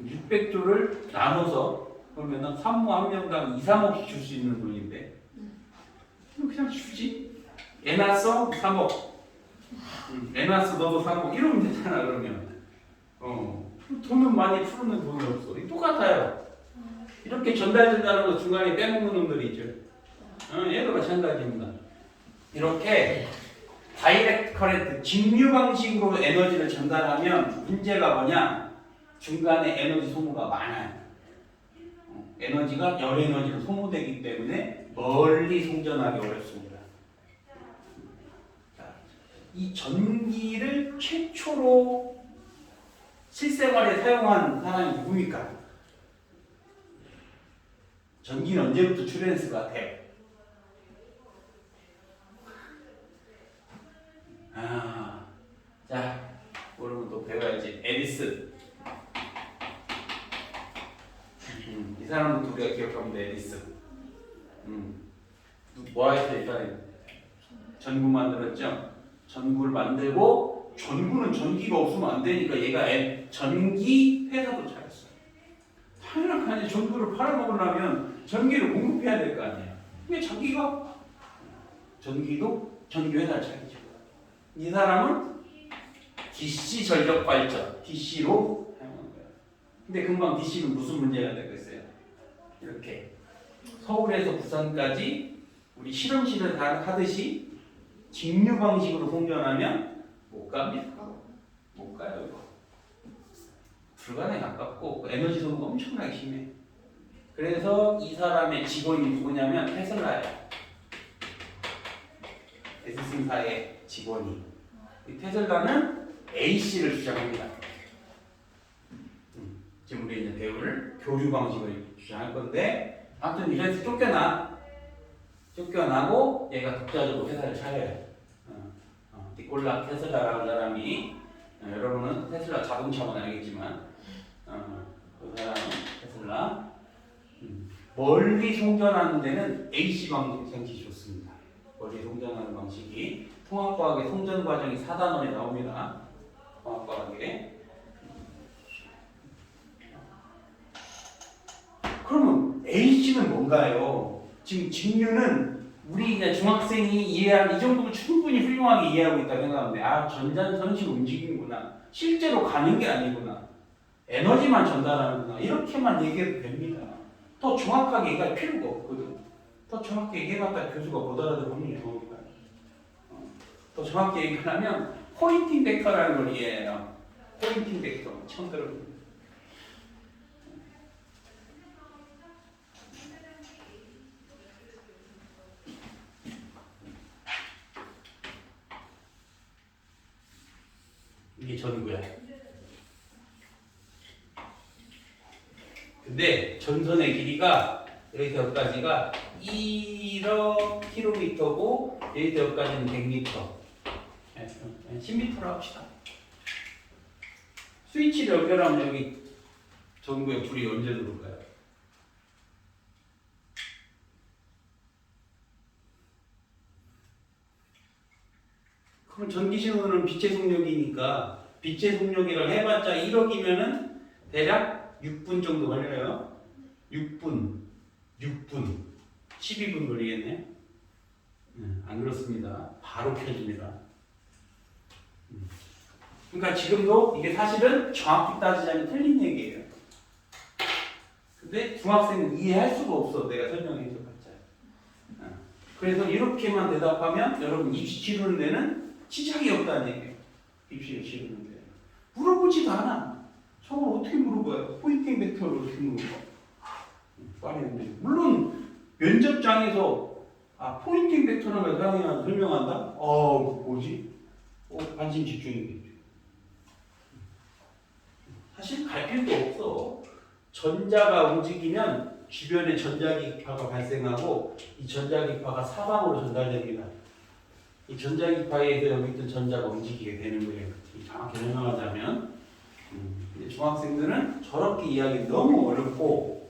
[SPEAKER 1] 600조를 나눠서 그러면 산모 한 명당 2, 3억씩 줄 수 있는 돈인데 그냥 주지? 애 낳았어? 3억. 애 낳았어? 너도 3억. 이러면 되잖아. 그러면 돈은 많이 푸는 돈이 없어. 똑같아요. 이렇게 전달된다는 거 중간에 빼먹는 놈들이 있죠. 얘도 마찬가지입니다. 이렇게 다이렉트 커렌트, 직류 방식으로 에너지를 전달하면 문제가 뭐냐? 중간에 에너지 소모가 많아요. 에너지가 열 에너지로 소모되기 때문에 멀리 송전하기 어렵습니다. 자, 이 전기를 최초로 실생활에 사용한 사람이 누굽니까? 전기는 언제부터 출현했을 것 같아요? 자, 오늘은 또 배워야지. 에디슨. 이 사람부터 우리가 기억하면 돼. 에디슨. 뭐 했어? 일단 전구 만들었죠. 전구를 만들고 전구는 전기가 없으면 안 되니까 얘가 전기 회사도 차렸어. 당연히 전구를 팔아먹으려면 전기를 공급해야 될 거 아니야. 근데 전기가 전기도 전기 회사를 차리죠. 이 사람은 DC 전력 발전, DC로 사용한 거야. 근데 금방 DC는 무슨 문제가 되겠어요? 이렇게 서울에서 부산까지 우리 실험실을 하듯이 직류 방식으로 송전하면 못 갑니다. 못 가요. 이거. 불가능에 가깝고 에너지 소모가 엄청나게 심해. 그래서 이 사람의 직원이 누구냐면 테슬라예요. 에디슨사의 직원이. 이 테슬라는 AC를 주장합니다. 지금 우리 이제 배울 교류 방식을 주장할 건데, 아무튼 이래서 쫓겨나고 얘가 독자적으로 회사를 차려요. 니콜라 테슬라라는 사람이, 여러분은 테슬라 자동차만 알겠지만 그 사람은 테슬라. 멀리 송전하는 데는 AC 방식이 좋습니다. 멀리 송전하는 방식이 통합과학의 송전 과정이 4단원에 나옵니다. 통합과학에. 그러면 AC는 뭔가요? 지금 직류는 우리 그냥 중학생이 이해하는 이 정도면 충분히 훌륭하게 이해하고 있다고 생각하는데, 전자전식으로 움직이는구나. 실제로 가는 게 아니구나. 에너지만 전달하는구나. 이렇게만 얘기해도 됩니다. 더 정확하게 얘기할 필요가 없거든. 더 정확하게 얘기해봤다 교수가 못 알아들 확률이 좋으니까. 더 정확히 얘기하면 포인팅 벡터라는 걸 이해해요. 포인팅 벡터 처음 들어보는. 이게 전구야. 근데 전선의 길이가 여기서 여기까지가 1km고 여기서 여기까지는 100m. 10m로 합시다. 스위치를 연결하면 여기 전구에 불이 언제 들어올까요? 그럼 전기 신호는 빛의 속력이니까 빛의 속력이라고 해봤자 1억이면은 대략 6분 정도 걸려요. 6분, 12분 걸리겠네. 안 그렇습니다. 바로 켜집니다. 그러니까 지금도 이게 사실은 정확히 따지자면 틀린 얘기예요. 근데 중학생은 이해할 수가 없어. 내가 설명해줘 봤자. 그래서 이렇게만 대답하면 여러분 입시 치르는 데는 지장이 없다는 얘기예요. 입시를 치르는 데. 물어보지도 않아. 저걸 어떻게 물어봐요? 포인팅 벡터를 어떻게 물어봐? 말이 안 돼. 물론 면접장에서 포인팅 벡터라는 걸 사용해서 설명한다? 뭐지? 관심 집중이겠죠. 사실 갈 필요도 없어. 전자가 움직이면 주변에 전자기파가 발생하고 이 전자기파가 사방으로 전달됩니다. 이 전자기파에 의해서 여기 있던 전자가 움직이게 되는 거예요. 정확히 설명하자면. 근데 중학생들은 저렇게 이해하기 너무 어렵고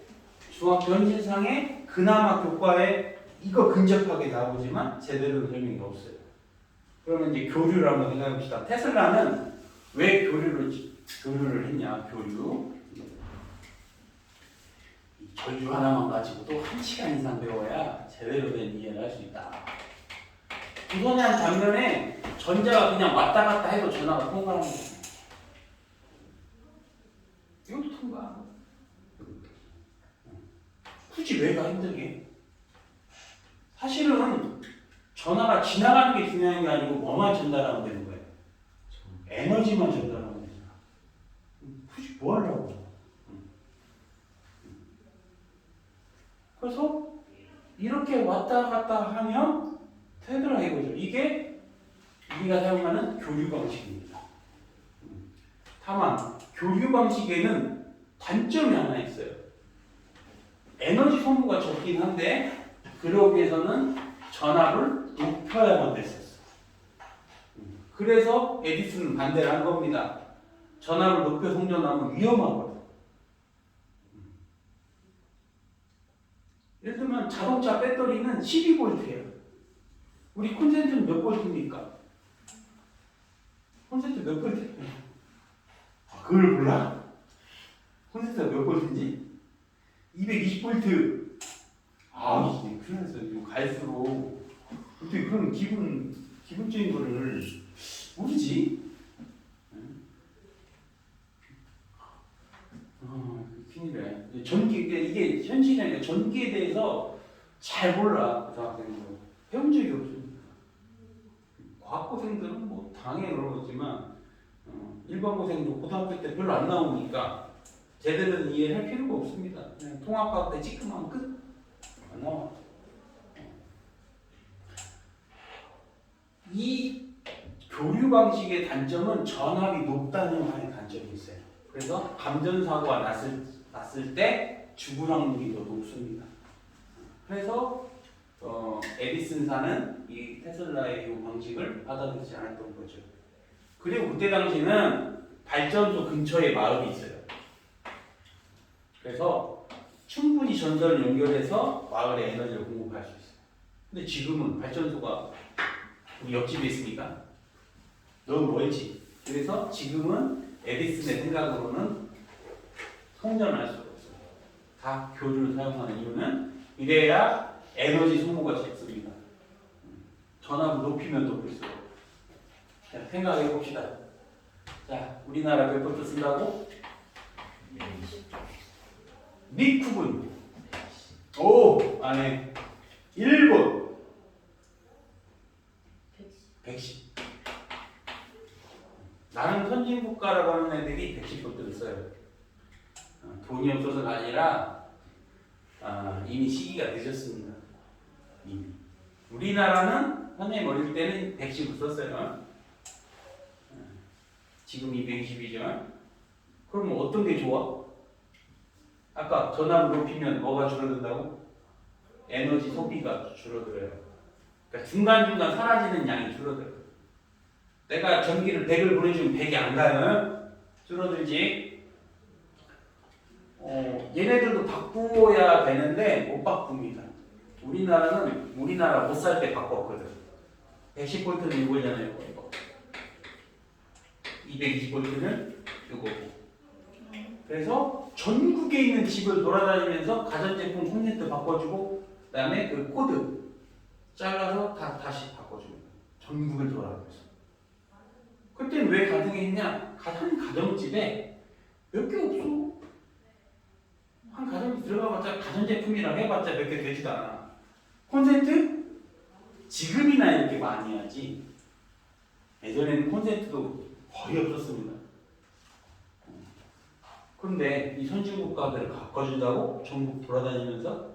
[SPEAKER 1] 중학교 현실상에 그나마 교과에 이거 근접하게 나오지만 제대로 설명이 없어요. 그러면 이제 교류를 한번 생각해 봅시다. 테슬라는 왜 교류를 했냐? 교류. 전류 하나만 가지고도 1시간 이상 배워야 제대로 된 이해를 할 수 있다. 우선한 반면에 전자가 그냥 왔다 갔다 해도 전화가 통과하는 거예요. 이것도 통과하고. 굳이 왜가 힘들게? 사실은 전화가 지나가는 게 중요한 게 아니고 뭐만 전달하면 되는 거예요. 에너지만 전달하면 되잖아. 굳이 뭐 하려고? 그래서 이렇게 왔다 갔다 하면 되더라 이거죠. 이게 우리가 사용하는 교류 방식입니다. 다만 교류 방식에는 단점이 하나 있어요. 에너지 소모가 적긴 한데 그러기 위해서는 전압을 높여야만 됐었어. 그래서 에디슨은 반대를 한 겁니다. 전압을 높여 송전하면 위험하거든. 예를 들면 자동차 배터리는 12V예요. 우리 콘센트는 몇 볼트입니까? 콘센트 몇 볼트예요? 그걸 몰라? 콘센트가 몇 볼트인지? 220볼트. 이제 큰일 났어. 이거 갈수록 어떻게 그런 기본적인 거를 모르지? 큰일이야. 전기, 이게 현실이니까 전기에 대해서 잘 몰라. 고등학생들. 배운 적이 없으니까. 과학고생들은 뭐 당연히 그러겠지만, 일반고생도 고등학교 때 별로 안 나오니까 제대로 이해할 필요가 없습니다. 그냥 통합과학 때 찌끄만 끝. 안 나와. 이 교류 방식의 단점은 전압이 높다는 하나의 단점이 있어요. 그래서 감전사고가 났을 때 죽을 확률이 더 높습니다. 그래서 에디슨사는 이 테슬라의 이 방식을 받아들이지 않았던 거죠. 그리고 그때 당시는 발전소 근처에 마을이 있어요. 그래서 충분히 전선을 연결해서 마을에 에너지를 공급할 수 있어요. 근데 지금은 발전소가 우리 옆집에 있으니까 너무 멀지. 그래서 지금은 에디슨의 생각으로는 성전할 수가 없어요. 다 교류를 사용하는 이유는 이래야 에너지 소모가 적습니다. 전압을 높이면 높일수록. 자, 생각해 봅시다. 자, 우리나라 몇 볼트 쓴다고? 미쿠분. 안에 1분 110. 하려고 하는 애들이 110볼트를 써요. 돈이 없어서가 아니라 이미 시기가 늦었습니다. 이미. 우리나라는 선생님 어릴 때는 110을 썼어요. 지금 220이죠. 그럼 어떤 게 좋아? 아까 전압을 높이면 뭐가 줄어든다고? 에너지 소비가 줄어들어요. 그러니까 중간중간 사라지는 양이 줄어들어요. 내가 전기를 100을 보내주면 100이 안 가요. 줄어들지. 얘네들도 바꾸어야 되는데 못 바꿉니다. 우리나라 못 살 때 바꿨거든. 110볼트는 이거잖아요. 이거. 220볼트는 이거고. 그래서 전국에 있는 집을 돌아다니면서 가전제품 콘센트 바꿔주고 그다음에 그 코드 잘라서 다시 바꿔줍니다. 전국을 돌아다니면서. 그때는 왜 가능했냐? 한 가정집에 몇 개 없어. 한 가정집 들어가봤자 가전제품이랑 해봤자 몇 개 되지도 않아. 콘센트? 지금이나 이렇게 많이 하지. 예전에는 콘센트도 거의 없었습니다. 그런데 이 선진국가들을 바꿔준다고 전국 돌아다니면서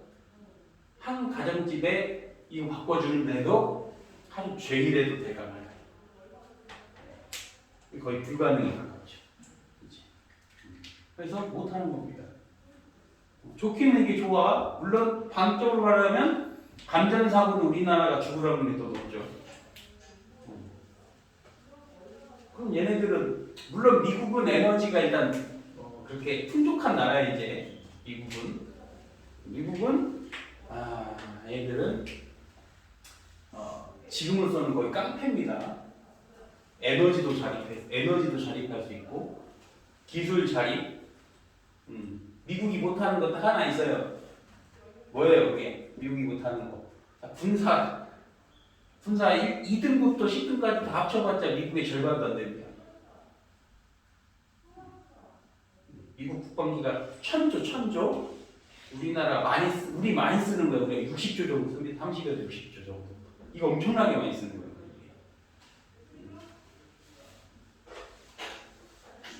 [SPEAKER 1] 한 가정집에 이거 바꿔주는데도 하루 종일 해도 돼가 말이야. 거의 불가능에 가깝죠. 그치? 그래서 못하는 겁니다. 좋기는 이게 좋아. 물론 반쪽으로 말하면 감전사고는 우리나라가 죽을 확률이 더 높죠. 그럼 얘네들은 물론 미국은 에너지가 일단 그렇게 풍족한 나라에 이제 미국은 얘들은 지금으로서는 거의 깡패입니다. 에너지도 자립할 수 있고 기술 자립. 미국이 못하는 것도 하나 있어요. 뭐예요, 그게? 미국이 못하는 거. 군사 2등급부터 10등까지 다 합쳐봤자 미국의 절반도 안 됩니다. 미국 국방비가 1000조. 우리 많이 쓰는 거예요. 우리가 60조 정도 씁니다. 30에서 60조 정도. 이거 엄청나게 많이 쓰는 거예요.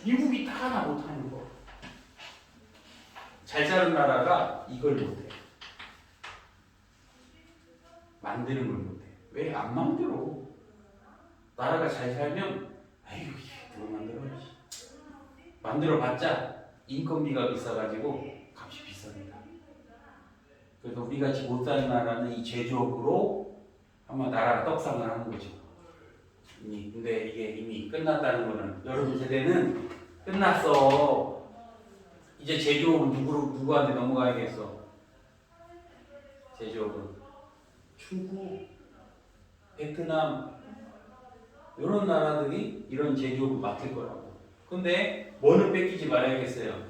[SPEAKER 1] 미국이 다 하나 못하는 거. 잘 사는 나라가 이걸 못해. 만드는 걸 못해. 왜 안 만들어? 나라가 잘 살면 아이고 누가 만들어야지. 만들어봤자 인건비가 비싸가지고 값이 비쌉니다. 그래서 우리같이 못 사는 나라는 이 제조업으로 아마 나라가 떡상을 하는 거죠. 근데 이게 이미 끝났다는 거는 여러분 세대는 끝났어. 이제 제조업은 누구한테 넘어가야겠어? 제조업은 중국, 베트남 이런 나라들이 이런 제조업을 맡을 거라고. 근데 뭐는 뺏기지 말아야겠어요?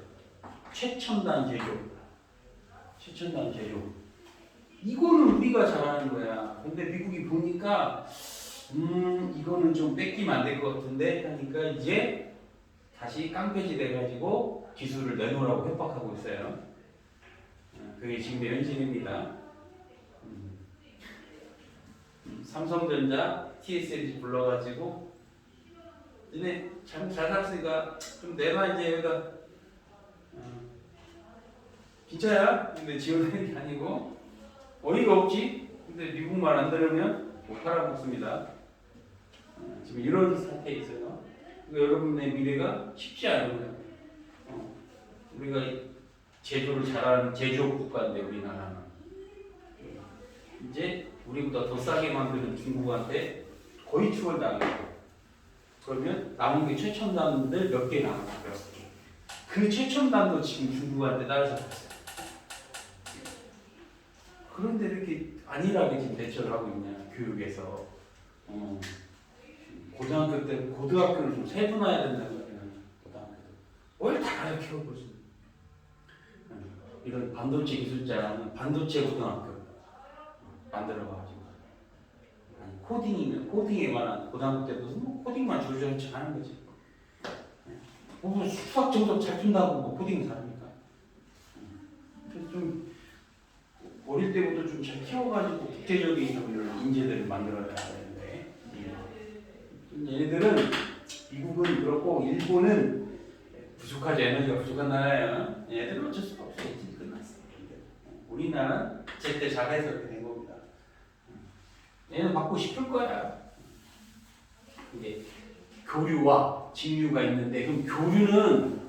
[SPEAKER 1] 최첨단 제조업. 이거는 우리가 잘하는 거야. 근데 미국이 보니까 이거는 좀 뺏기면 안 될 것 같은데 하니까 이제 다시 깡패지 돼가지고 기술을 내놓으라고 협박하고 있어요. 그게 지금의 현실입니다. 삼성전자 TSMC 불러가지고 얘네 잘 살았으니까 좀 내놔 이제 여기다. 진짜야? 근데 지원하는 게 아니고 어이가 없지? 근데 미국 말 안 들으면 못 팔아먹습니다. 지금 이런 상태에 있어요. 그러니까 여러분의 미래가 쉽지 않은 거예요. 우리가 제조를 잘하는 제조업 국가인데 우리나라는 이제 우리보다 더 싸게 만드는 중국한테 거의 추월당해요. 그러면 남은 게 최첨단들 몇 개 남았어요. 그 최첨단도 지금 중국한테 따라잡혔어요. 그런데 이렇게 안일하게 지금 대처를 하고 있냐, 교육에서. 고등학교를 좀 세분화해야 된다는 거예요. 뭘 다 가르쳐 보지. 이런 반도체 기술자라는 반도체 고등학교 만들어가지고. 코딩이면 코딩에 관한 고등학교 때 무슨 코딩만 줄줄줄 하는 거지. 수학 정도 잘 푼다고 코딩 잘합니까? 그래서 좀 어릴 때부터 좀 잘 키워가지고 국제적인 이런 인재들을 만들어야 되는데 얘네들은 미국은 그렇고 일본은 부족하죠. 에너지가 부족한 나라예요. 얘들은 어쩔 수가 없어요. 이제 끝났어. 우리나라는 제때 잘해서 이렇게 된 겁니다. 얘는 받고 싶을 거야. 이제 교류와 직류가 있는데 그럼 교류는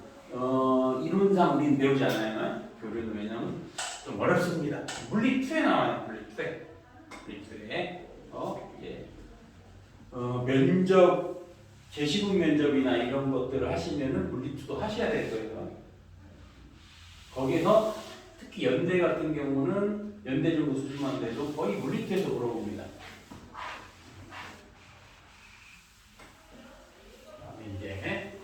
[SPEAKER 1] 이론상 우리는 배우지 않아요. 교류는 왜냐면 좀 어렵습니다. 물리 2에 나와요. 물리 2에. 물리 2에 면접 제시분 면접이나 이런 것들을 하시면은 물리 2도 하셔야 될 거예요. 거기서 특히 연대 같은 경우는 연대 정도 수준만 돼도 거의 물리 2에서 물어봅니다. 이제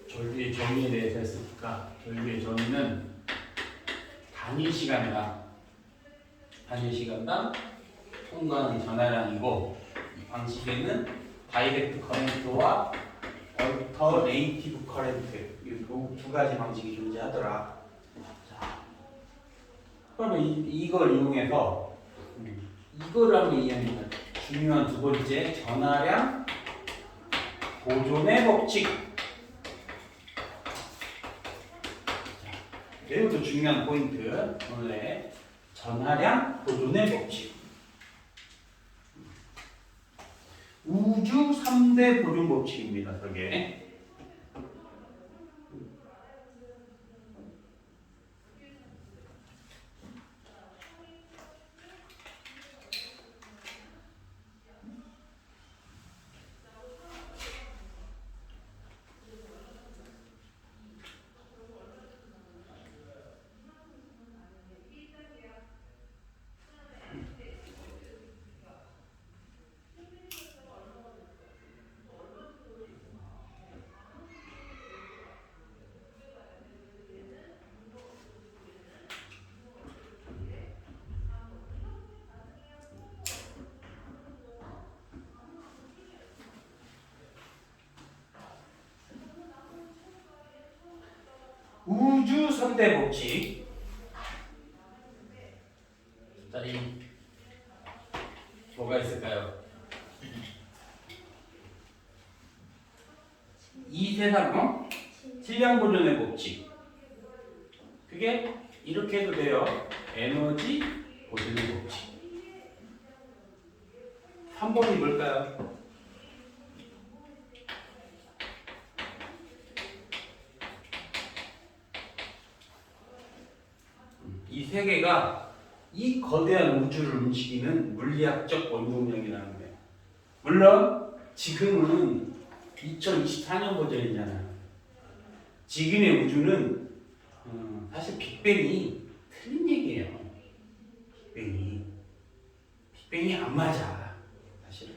[SPEAKER 1] 전류의 정의에 대해서 했으니까 전류의 정의는 단위 시간당 통과하는 전하량이고 이 방식에는 다이렉트 커런트와 얼터네이티브 커런트 이 두 가지 방식이 존재하더라. 자, 그러면 이걸 이용해서 이거를 한번 이해합니다. 중요한 두 번째 전하량 보존의 법칙. 매우 중요한 포인트. 원래 전하량 보존의 법칙. 우주 3대 보존 법칙입니다. 그게. 우주 3대 법칙. 자, 뭐가 있을까요? 이 세상 질량 보존의 법칙. 그게 이렇게 해도 돼요. 에너지 보존의 법칙. 3번이 뭘까요? 이 세 개가 이 거대한 우주를 움직이는 물리학적 원동력이라는 거예요. 물론 지금은 2024년 버전이잖아요. 지금의 우주는 사실 빅뱅이 틀린 얘기예요. 빅뱅이 안 맞아. 사실은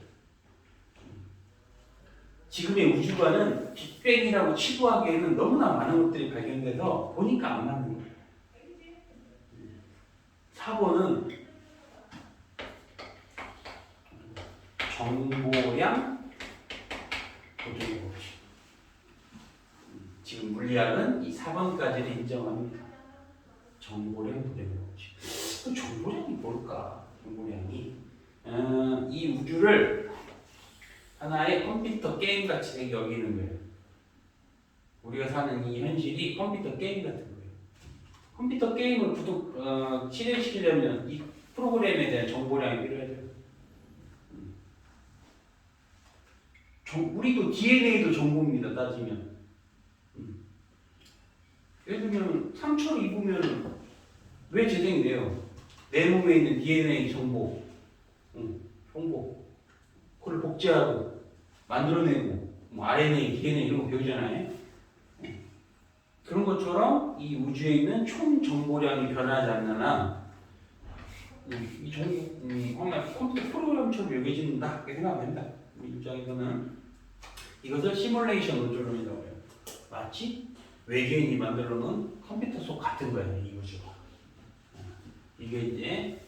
[SPEAKER 1] 지금의 우주관은 빅뱅이라고 치부하기에는 너무나 많은 것들이 발견돼서 보니까 안 맞는 거예요. 4번은 정보량 보존의 법칙. 지금 물리학은 이 4번까지를 인정합니다. 정보량 보존의 법칙. 정보량이 뭘까? 정보량이 이 우주를 하나의 컴퓨터 게임 같이 여기는 거예요. 우리가 사는 이 현실이 컴퓨터 게임 같은 거예요. 컴퓨터 게임을 실행시키려면 이 프로그램에 대한 정보량이 필요하죠. 우리도 DNA도 정보입니다. 따지면. 예를 들면 상처를 입으면 왜 재생이 돼요? 내 몸에 있는 DNA 정보, 그걸 복제하고 만들어내고 RNA, DNA 이런 거 배우잖아요. 그런 것처럼 이 우주에 있는 총 정보량이 변하지 않는 이 컴퓨터 프로그램처럼 여겨진다 이렇게 생각하면 된다. 우리 입장에서는 이것을 시뮬레이션 우주론이라고 해요. 마치 외계인이 만들어 놓은 컴퓨터 속 같은 거예요. 이 우주가. 이게 이제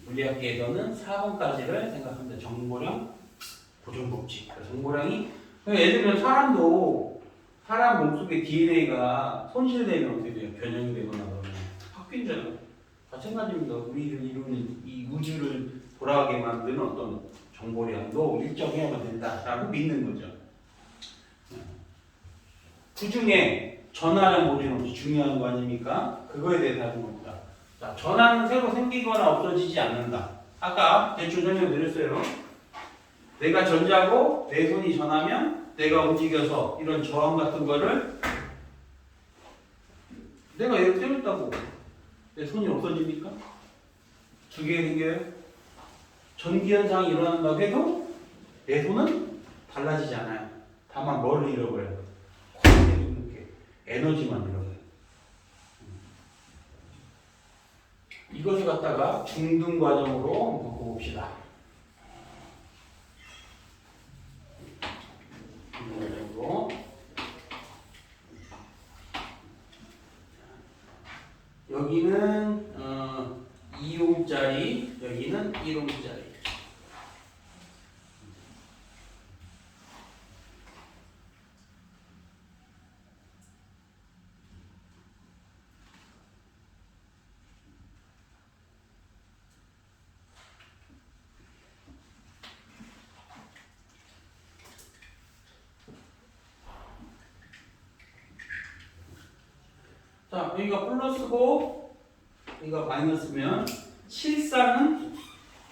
[SPEAKER 1] 물리학계에서는 4번까지를 생각합니다. 정보량 보존 법칙. 정보량이 예를 들면 사람 몸속에 DNA가 손실되면 어떻게 돼요? 변형이 되거나 그러면 바뀌잖아요. 마찬가지입니다. 우리를 이루는 이 우주를 돌아가게 만드는 어떤 정보량도 일정해야만 된다라고 믿는 거죠. 그 중에 전하는 모든 중요한 거 아닙니까? 그거에 대해서 하는 겁니다. 자, 전하는 새로 생기거나 없어지지 않는다. 아까 대충 설명드렸어요. 내가 전자고 내 손이 전하면 내가 움직여서 이런 저항 같은 거를 내가 이렇게 때렸다고 내 손이 없어집니까? 두 개 생겨요. 전기 현상이 일어난다고 해도 내 손은 달라지지 않아요. 다만 뭘 잃어버려요? 이렇게 에너지만 잃어버려요. 이것을 갖다가 중등 과정으로 바꿔봅시다. 여기는 2옴짜리, 여기는 1옴짜리. 자, 여기가 플러스고 여기가 마이너스면 실상은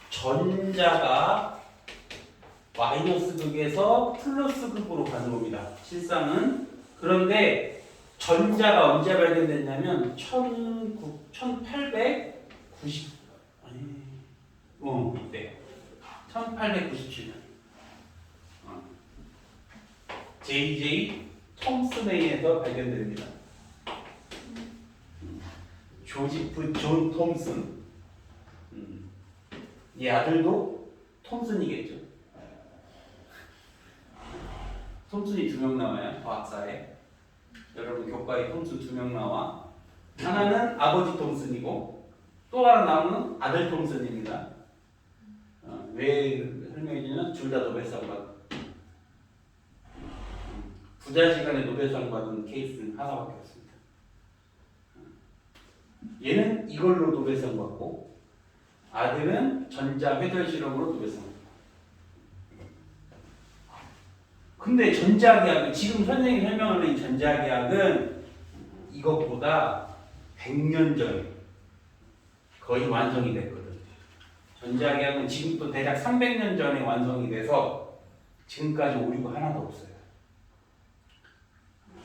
[SPEAKER 1] 전자가 마이너스 극에서 플러스 극으로 가는 겁니다. 실상은. 그런데 전자가 언제 발견됐냐면 1890 이때 1897년 J.J. 톰슨에 의해서 발견됩니다. 조지프 존 톰슨. 이 아들도 톰슨이겠죠. 톰슨이 2명 나와요. 과학사에. 여러분 교과에 톰슨 2명 나와. 하나는 아버지 톰슨이고 또 하나 나오는 아들 톰슨입니다. 왜 설명해주냐면 둘 다 노벨상 받은 부자시간에 노벨상 받은 케이스는 하나밖에 없습니다. 얘는 이걸로 노벨상 받고 아들은 전자 회절 실험으로 노벨상 받고. 근데 전자계약은 지금 선생님이 설명하는 이 전자계약은 이것보다 100년 전에 거의 완성이 됐거든요. 전자계약은 지금부터 대략 300년 전에 완성이 돼서 지금까지 오류가 하나도 없어요.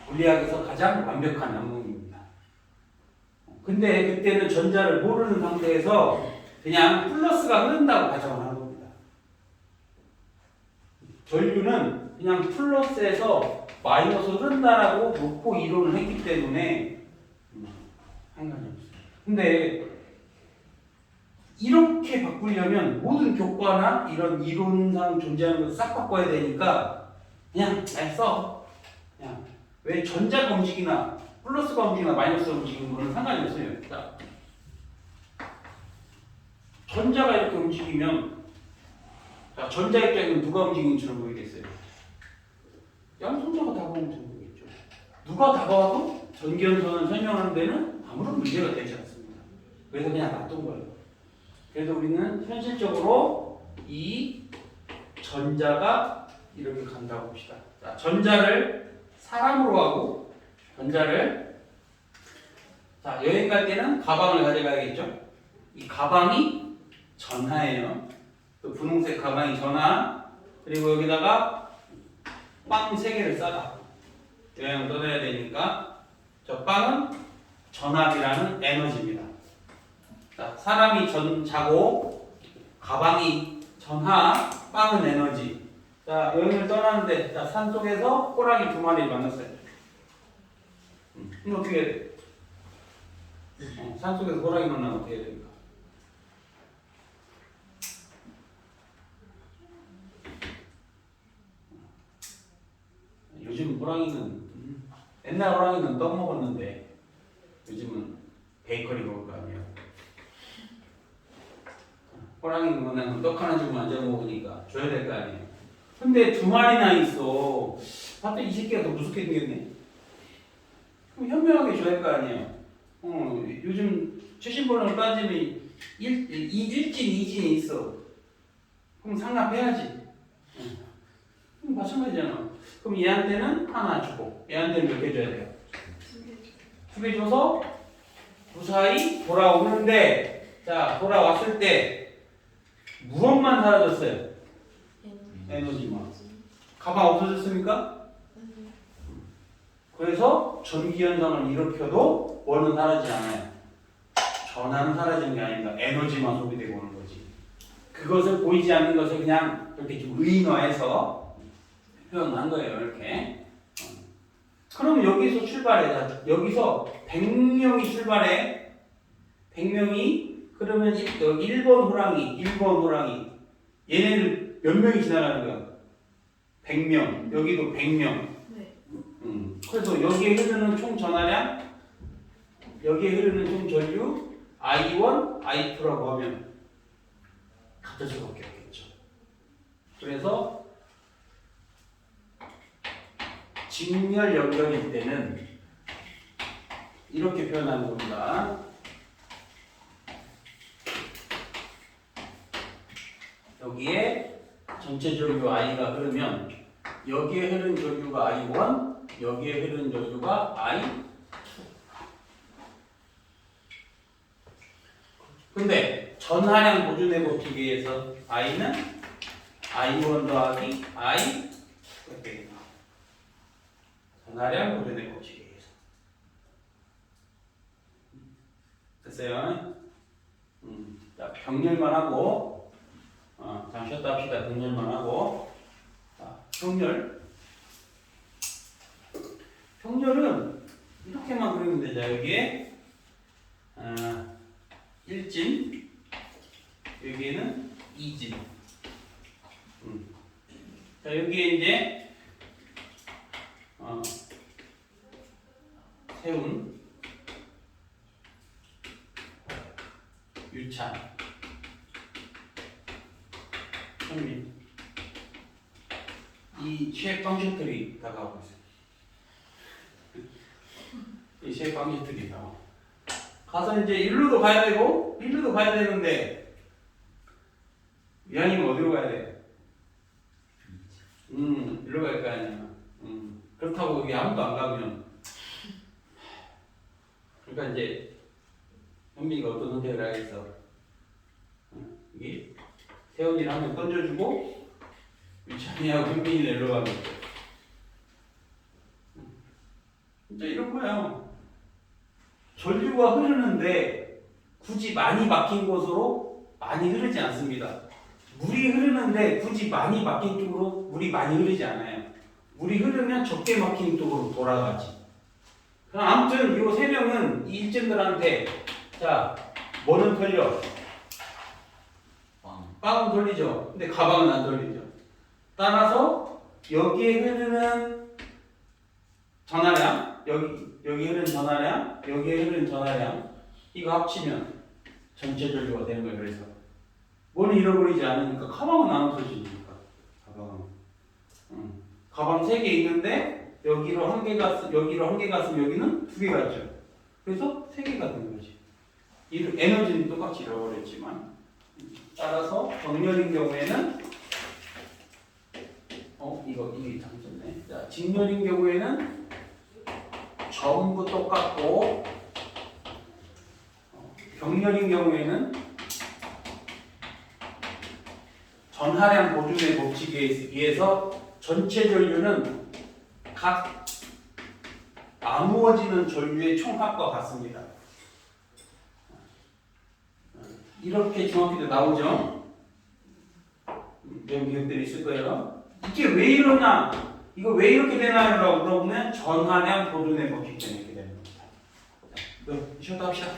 [SPEAKER 1] 물리학에서 가장 완벽한 항목입니다. 근데 그때는 전자를 모르는 상태에서 그냥 플러스가 흐른다고 가정을 하는 겁니다. 전류는 그냥 플러스에서 마이너스 흐른다라고 놓고 이론을 했기 때문에 상관이 없어요. 근데 이렇게 바꾸려면 모든 교과나 이런 이론상 존재하는 걸 싹 바꿔야 되니까 그냥 잘 써. 그냥 왜 전자가 움직이나 플러스가 움직이나 마이너스가 움직이는 거는 상관이 없어요. 자, 전자가 이렇게 움직이면 자, 전자 입장에는 누가 움직이는 줄 모르겠어요. 양손자가 다가오는 줄 모르겠죠. 누가 다가와도 전기현상을 설명하는 데는 아무런 문제가 되지 않습니다. 그래서 그냥 놔둔 거예요. 그래서 우리는 현실적으로 이 전자가 이렇게 간다고 봅시다. 자, 전자를 사람으로 하고 전자를 자, 여행 갈 때는 가방을 가져가야겠죠. 이 가방이 전하예요. 또 분홍색 가방이 전하. 그리고 여기다가 빵 3개를 싸다. 여행을 떠나야 되니까 저 빵은 전압이라는 에너지입니다. 자, 사람이 전자고 가방이 전하, 빵은 에너지. 자, 여행을 떠나는데 자, 산속에서 호랑이 2마리를 만났어요. 이거 어떻게 해야 돼? 산속에서 호랑이 만나면 어떻게 해야 됩니까? 요즘 호랑이는 옛날 호랑이는 떡 먹었는데 요즘은 베이커리 먹을 거 아니에요. 호랑이는 그냥 떡 하나 주고 앉아 먹으니까 줘야 될 거 아니에요. 근데 2마리나 있어. 봤더니 이 새끼가 더 무섭게 생겼네. 그럼 현명하게 줘야 될 거 아니에요. 요즘 최신번호를 따지면 일진, 이진이 있어. 그럼 상납해야지. 그럼 마찬가지잖아. 그럼 얘한테는 하나 주고 얘한테는 몇 개 줘야 돼요? 2개 줘서 무사히 돌아오는데 자 돌아왔을 때 무엇만 사라졌어요? 에너지만. 가방 없어졌습니까? 그래서 전기 현상을 일으켜도 원은 사라지지 않아요. 전하는 사라지는 게 아닙니다. 에너지만 소비되고 오는 거지. 그것을 보이지 않는 것을 그냥 이렇게 좀 의인화해서 표현한 거예요. 이렇게. 그럼 여기서 출발해. 여기서 100명이 출발해. 100명이 그러면 여기 1번 호랑이, 1번 호랑이 얘네들 몇 명이 지나가는 거야? 100명. 여기도 100명.
[SPEAKER 2] 네.
[SPEAKER 1] 그래서 여기에 흐르는 총 전하량, 여기에 흐르는 총 전류 I1, I2라고 하면 같을 수밖에 없겠죠. 그래서 직렬 연결일 때는 이렇게 표현하는 겁니다. 여기에 전체 전류 I가 흐르면 여기에 흐른 전류가 I1, 여기에 흐른 전류가 I2. 근데 전하량 보존의 법칙에 의해서 I는 I1 더하기 I 이렇게 됩니다. 전하량 보존의 법칙에 의해서. 됐어요? 자, 병렬만 하고 잠시 쉬었다 합시다. 병렬만 하고 자, 병렬은 이렇게만 그리면 되죠. 여기에 1진 여기에는 2진 자 여기에 이제 세운 유찬 현민 이 셰빵셔틀이 다가오고 있어요. 이 셰빵셔틀이 다가오고 가서 이제 일로도 가야 되고 일로도 가야 되는데 이왕이면 어디로 가야 돼? 일로 갈 거 아니야. 그렇다고 여기 아무도 안 가면 그러니까 이제 현민이가 어떤 선택을 하겠어? 이게 세훈이를 한 명 던져주고 유찬이하고 현민이는 일로 가면 진짜 이런 거야. 전류가 흐르는데 굳이 많이 막힌 곳으로 많이 흐르지 않습니다. 물이 흐르는데 굳이 많이 막힌 쪽으로 물이 많이 흐르지 않아요. 물이 흐르면 적게 막힌 쪽으로 돌아가지. 아무튼 이 세 명은 이 일진들한테 자 뭐는 털려? 빵은 돌리죠. 근데 가방은 안 돌리죠. 따라서 여기에 흐르는 전하량, 여기 흐르는 전하량, 여기에 흐르는 전하량 이거 합치면 전체 전류가 되는 거예요. 그래서 뭐는 잃어버리지 않으니까 가방은 안 없어지니까 가방 3개 있는데 여기로 한 개 갔으면 여기는 2개 갔죠. 그래서 3개가 되는 거지. 에너지는 똑같이 잃어버렸지만 따라서 정렬인 경우에는 이게 장점네. 자, 직렬인 경우에는 전부 똑같고 병렬인 경우에는 전하량 보존의 법칙에 의해서 전체 전류는 각 나누어지는 전류의 총합과 같습니다. 이렇게 정확히도 나오죠. 이런 기억들이 있을 거예요. 이게 왜 이러나? 이거 왜 이렇게 되나요? 라고 물어보면 전하량 보존의 법칙 때문에 이렇게 되는 겁니다. 이거 쉬었다 합시다.